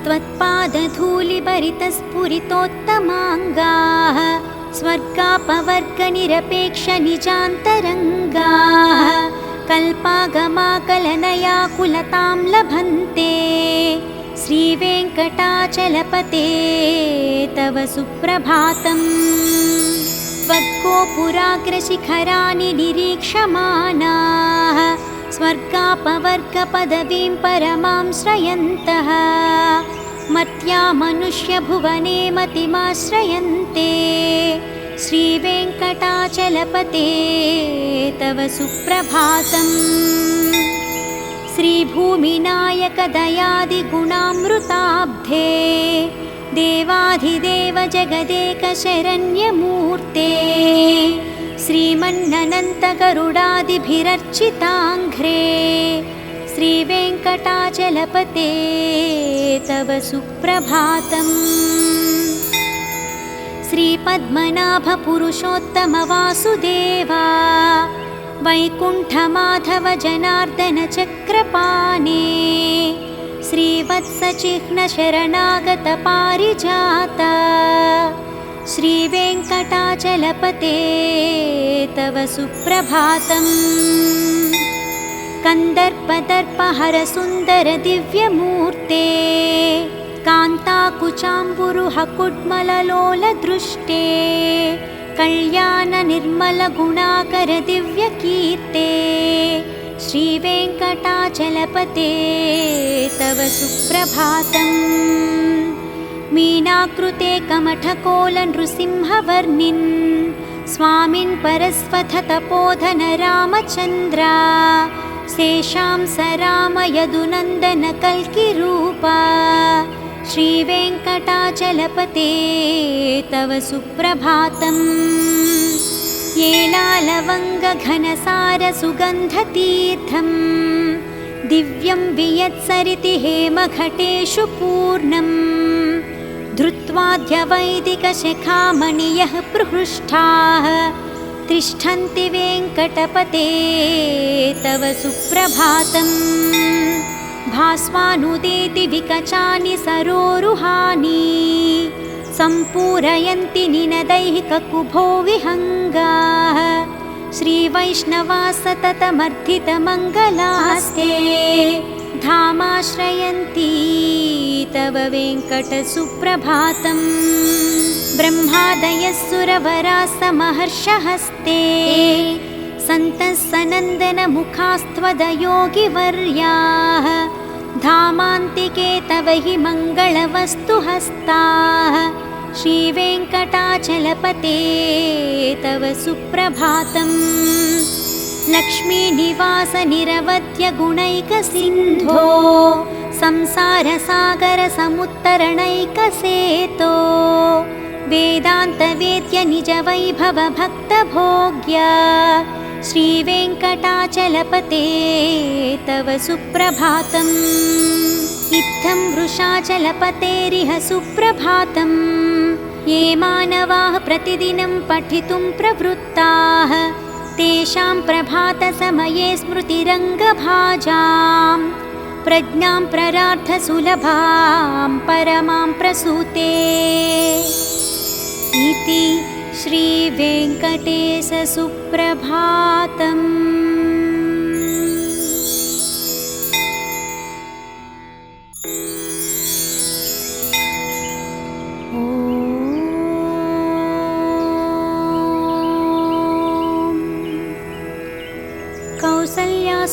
त्वत्पादधूलिभरितस्फुरितोत्तमाङ्गाः स्वर्गापवर्गनिरपेक्षनिजान्तरङ्गाः कल्पागमाकलनयाकुलतां लभन्ते। श्रीवेङ्कटाचलपते तव सुप्रभातम्। त्वद्गोपुराग्रशिखराणि निरीक्षमाणाः स्वर्गापवर्गपदवीं परमां श्रयन्तः मर्त्या मनुष्यभुवने मतिमाश्रयन्ते। श्रीवेङ्कटाचलपते तव सुप्रभातम्। श्रीभूमिनायकदयादिगुणामृताब्धे देवाधिदेव जगदेकशरण्यमूर्ते श्रीमन्ननन्तगरुडादिभिरर्चिताङ्घ्रे श्रीवेङ्कटाचलपते तव सुप्रभातम्। श्रीपद्मनाभपुरुषोत्तमवासुदेवा वैकुण्ठमाधव जनार्दन चक्रपाणे श्रीवत्सचिह्नशरणागतपारिजाता श्रीवेङ्कटाचलपते तव सुप्रभातम्। कन्दर्पदर्पहरसुन्दरदिव्यमूर्ते कान्ताकुचाम्बुरुहकुड्मललोलदृष्टे कल्याणनिर्मलगुणाकरदिव्यकीर्ते श्रीवेङ्कटाचलपते तव सुप्रभातम्। मीनाकृते कमठकोलनृसिंहवर्णिन् स्वामिन् परस्वथतपोधन रामचन्द्रा शेषां स रामयदुनन्दनकल्किरूपा श्रीवेङ्कटाचलपते तव सुप्रभातम्। येलालवङ्गघनसारसुगन्धतीर्थं दिव्यं वियत्सरिति हेमघटेषु पूर्णं धृत्वाद्यवैदिकशिखामणियः प्रहृष्टाः तिष्ठन्ति वेङ्कटपते तव सुप्रभातम्। भास्वानुदेति विकचानि सरोरुहानि सम्पूरयन्ति निनदैः ककुभो विहङ्गाः श्रीवैष्णवा सततमर्थितमङ्गलास्ते धामाश्रयन्ति तव वेङ्कटसुप्रभातम्। ब्रह्मादयः सुरवराः समहर्षहस्ते सन्तः सनन्दनमुखास्त्वदयोगिवर्याः धामान्तिके तव हि मङ्गलवस्तुहस्ताः श्रीवेङ्कटाचलपते तव सुप्रभातम्। लक्ष्मीनिवासनिरवध्यगुणैकसिन्धो संसारसागरसमुत्तरणैकसेतो वेदान्तवेद्यनिजवैभवभक्तभोग्य श्रीवेङ्कटाचलपते तव सुप्रभातम्। इत्थं वृषाचलपतेरिह सुप्रभातम्। ये मानवाः प्रतिदिनं पठितुं प्रवृत्ताः तेषां प्रभातसमये स्मृतिरङ्गभाजां प्रज्ञां प्ररार्थसुलभां परमां प्रसूते। इति श्रीवेङ्कटेशसुप्रभातम्।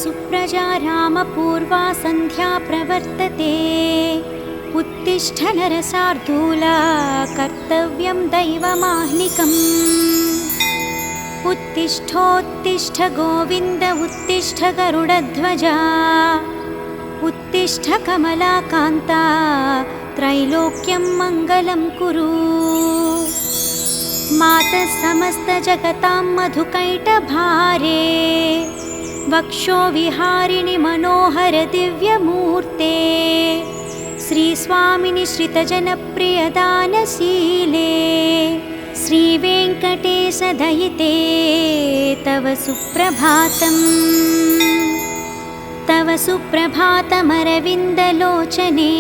सुप्रजा रामपूर्वा सन्ध्या प्रवर्तते उत्तिष्ठ नरशार्दूला कर्तव्यं दैवमाह्निकम् उत्तिष्ठोत्तिष्ठ गोविन्द उत्तिष्ठ गरुडध्वजा उत्तिष्ठ कमलाकान्ता त्रैलोक्यं मङ्गलं कुरु मातः समस्तजगतां मधुकैटभारे वक्षो विहारिणि मनोहर दिव्यमूर्ते श्रीस्वामिनि श्रितजनप्रियदानशीले श्रीवेङ्कटेशदयिते तव सुप्रभातम् तव सुप्रभातमरविन्दलोचने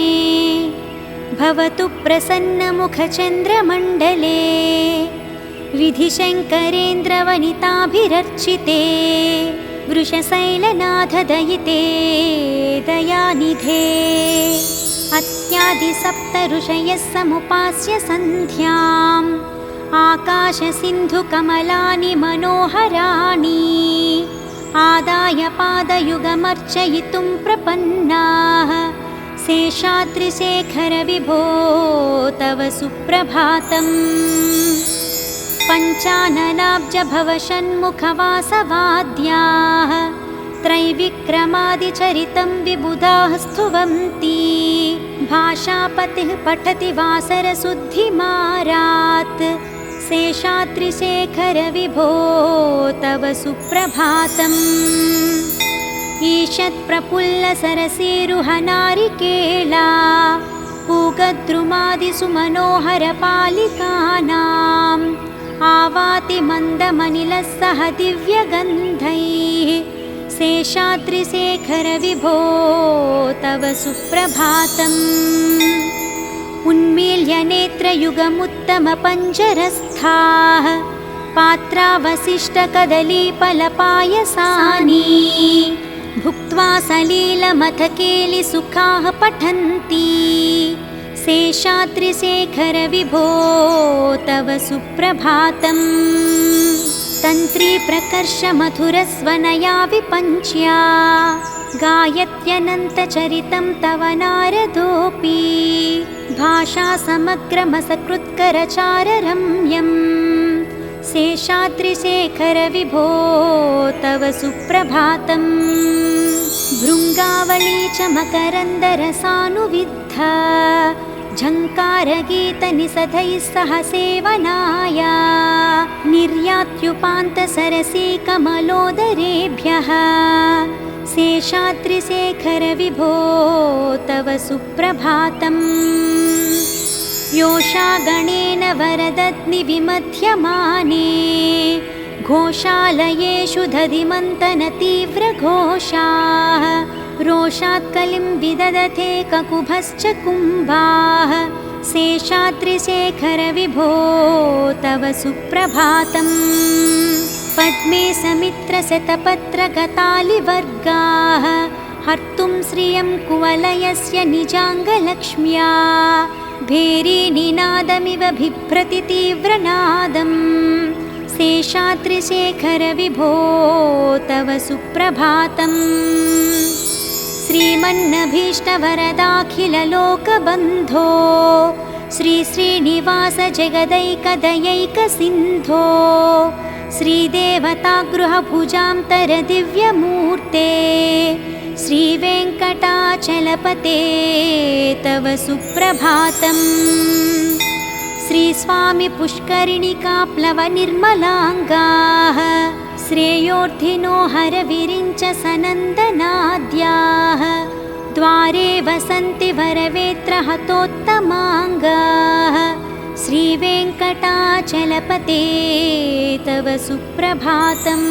भवतु प्रसन्नमुखचन्द्रमण्डले विधिशङ्करेन्द्रवनिताभिरर्चिते वृषशैलनाथदयिते दयानिधे अत्यादिसप्तऋषयः समुपास्य सन्ध्याम् आकाशसिन्धुकमलानि मनोहराणि आदाय पादयुगमर्चयितुं प्रपन्नाः शेषाद्रिशेखर विभो तव सुप्रभातम् पञ्चाननाब्जभवषण्मुखवासवाद्याः त्रैविक्रमादिचरितं विबुधाः स्तुवन्ति भाषापतिः पठति वासरशुद्धिमारात् शेषाद्रिशेखर विभो तव सुप्रभातम् ईषत्प्रफुल्लसरसीरुहनारिकेला पूगद्रुमादिसुमनोहरपालिकानाम् आवाति मन्दमनिलः सह दिव्यगन्धैः शेषाद्रिशेखर विभो तव सुप्रभातम् उन्मील्य नेत्रयुगमुत्तमपञ्जरस्थाः पात्रावशिष्टकदलीफलपायसानि भुक्त्वा सलीलमथकेलिसुखाः पठन्ति शेषाद्रिशेखर विभो तव सुप्रभातम् तन्त्रीप्रकर्षमधुरस्वनया विपञ्च्या गायत्यनन्तचरितं तव नारदोऽपि भाषासमग्रमसकृत्करचाररम्यम् शेषाद्रिशेखर विभो तव सुप्रभातम् भृङ्गावली च मकरन्दरसानुविद्धा झङ्कारगीतनिषदैः सह सेवनाय निर्यात्युपान्तसरसीकमलोदरेभ्यः शेषाद्रिशेखर विभो तव सुप्रभातम् योषागणेन वरदग्निविमध्यमाने घोषालयेषु दधिमन्तनतीव्रघोषाः रोषात्कलिं विदधते ककुभश्च कुम्भाः शेषाद्रिशेखर विभो तव सुप्रभातम् पद्मे समित्रशतपत्रगतालिवर्गाः हर्तुं श्रियं कुवलयस्य निजाङ्गलक्ष्म्या भेरीनिनादमिव बिभ्रति तीव्रनादम् शेषाद्रिशेखर विभो तव सुप्रभातम् श्रीमन्नभीष्टवरदाखिललोकबन्धो श्रीश्रीनिवास जगदैकदयैकसिन्धो श्रीदेवतागृहभुजान्तरदिव्यमूर्ते श्रीवेङ्कटाचलपते तव सुप्रभातम् श्रीस्वामि पुष्करिणिकाप्लवनिर्मलाङ्गाः श्रेयोर्धिनो हरविरिञ्च सनन्दनाद्याः द्वारे वसन्ति वरवेत्रहतोत्तमाङ्गाः श्रीवेङ्कटाचलपते तव सुप्रभातम्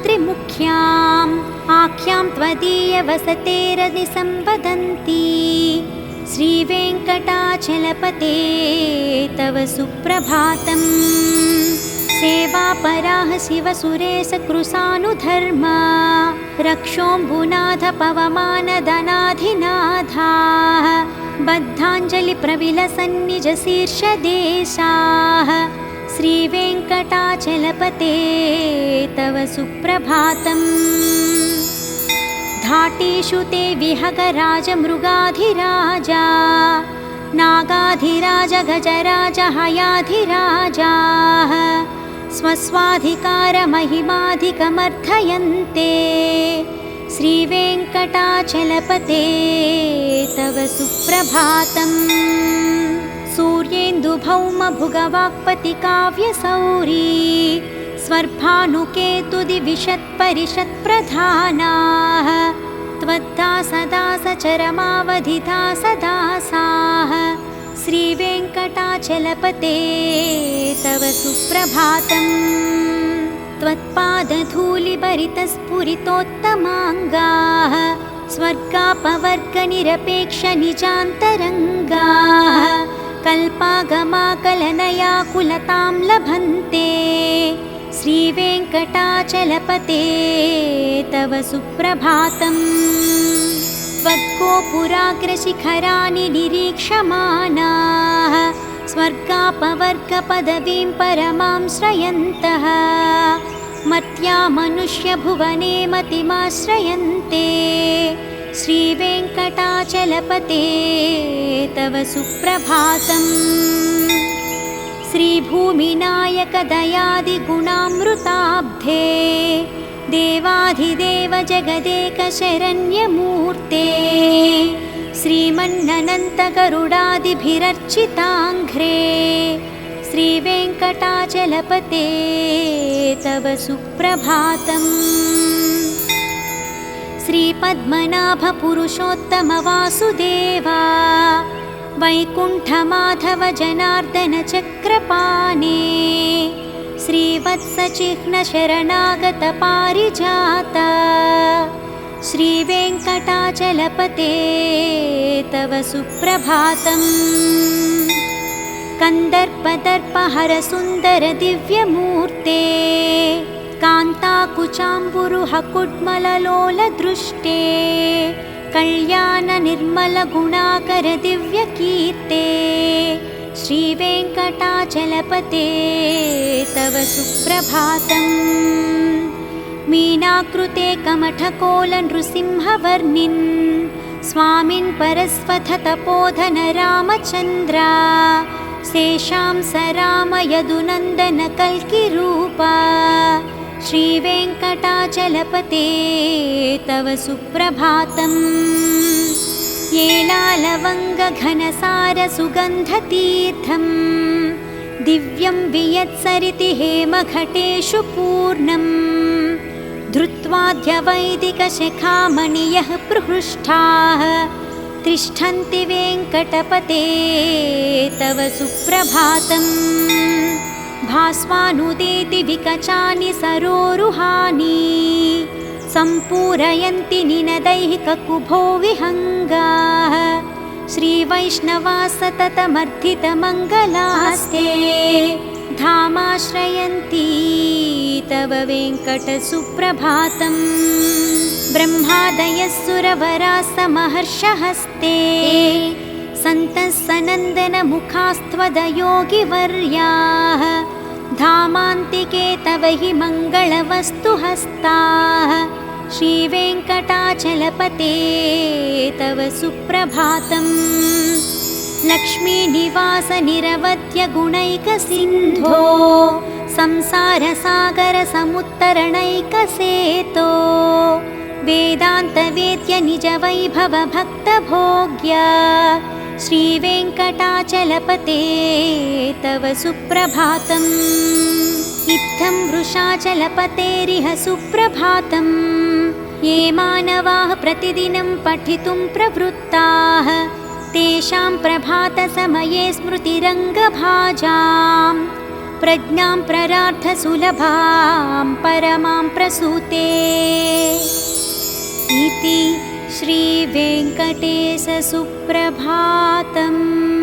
श्रीशेषशैलगरुडाचलवेङ्कटाद्रिनारायणाद्रिवृषभाद्रिवृषाद्रिमुख्याम् आख्यां त्वदीयवसतेरनिसम्वदन्ति श्रीवेङ्कटाचलपते तव सुप्रभातम् सेवा पराः शिवसुरेशकृशानुधर्मा रक्षोऽम्बुनाथ पवमानदनाधिनाथाः बद्धाञ्जलिप्रविलसन्निजशीर्षदेशाः श्रीवेङ्कटाचलपते तव सुप्रभातम्। घाटेषु ते विहगराजमृगाधिराजा नागाधिराज गजराज हयाधिराजाः स्वस्वाधिकारमहिमाधिकमर्थयन्ते श्रीवेङ्कटाचलपते तव सुप्रभातम्। सूर्येन्दुभौमभुगवाक्पतिकाव्यसौरी स्वर्भानुकेतुदिविशत्परिषत्प्रधानाः त्वद्दासदासचरमावधिदासदासाः श्रीवेङ्कटाचलपते तव सुप्रभातम्। त्वत्पादधूलिभरितस्फुरितोत्तमाङ्गाः स्वर्गापवर्गनिरपेक्षनिजान्तरङ्गाः कल्पागमाकलनयाकुलतां लभन्ते श्रीवेङ्कटाचलपते तव सुप्रभातम्। त्वद्गोपुराग्रशिखराणि निरीक्षमाणाः स्वर्गापवर्गपदवीं परमां श्रयन्तः मर्त्या मनुष्यभुवने मतिमाश्रयन्ते श्रीवेङ्कटाचलपते तव सुप्रभातम्। श्रीभूमिनायकदयादिगुणामृताब्धे देवाधिदेव जगदेकशरण्यमूर्ते श्रीमन्ननन्तगरुडादिभिरर्चिताङ्घ्रे श्रीवेङ्कटाचलपते तव सुप्रभातम्। श्रीपद्मनाभपुरुषोत्तमवासुदेवा वैकुण्ठमाधव जनार्दन चक्रपाणे श्रीवत्सचिह्नशरणागत पारिजाता श्रीवेङ्कटाचलपते तव सुप्रभातम्। कन्दर्पदर्पहरसुन्दर दिव्यमूर्ते कान्ताकुचाम्बुरुहकुड्मललोलदृष्टे कल्याणनिर्मलगुणाकर दिव्यकीर्ते श्रीवेङ्कटाचलपते तव सुप्रभातम्। मीनाकृते कमठकोलनृसिंहवर्णिन् स्वामिन् परस्वथतपोधन रामचन्द्रा शेषां स राम यदुनन्दन कल्किरूपा श्रीवेङ्कटाचलपते तव सुप्रभातम्। येलालवङ्गघनसारसुगन्धतीर्थं दिव्यं वियत्सरिति हेमघटेषु पूर्णं धृत्वाद्यवैदिकशिखामणियः प्रहृष्टाः तिष्ठन्ति वेङ्कटपते तव सुप्रभातम्। भास्वानुदेति विकचानि सरोरुहानि सम्पूरयन्ति निनदैः ककुभो विहङ्गाः श्रीवैष्णवा सततमर्थितमङ्गलास्ते धामाश्रयन्ति तव वेङ्कटसुप्रभातम्। ब्रह्मादयः सुरवराः समहर्षहस्ते सन्तः सनन्दनमुखास्त्वदयोगिवर्याः धामान्तिके तव हि मङ्गलवस्तुहस्ताः श्रीवेङ्कटाचलपते तव सुप्रभातम्। लक्ष्मीनिवासनिरवध्यगुणैकसिन्धो संसारसागरसमुत्तरणैकसेतो वेदान्तवेद्यनिजवैभवभक्तभोग्या श्रीवेङ्कटाचलपते तव सुप्रभातम्। इत्थं वृषाचलपतेरिह सुप्रभातम्। ये मानवाः प्रतिदिनं पठितुं प्रवृत्ताः तेषां प्रभातसमये स्मृतिरङ्गभाजां प्रज्ञां प्ररार्थसुलभां परमां प्रसूते इति श्रीवेङ्कटेशसुप्रभातम्।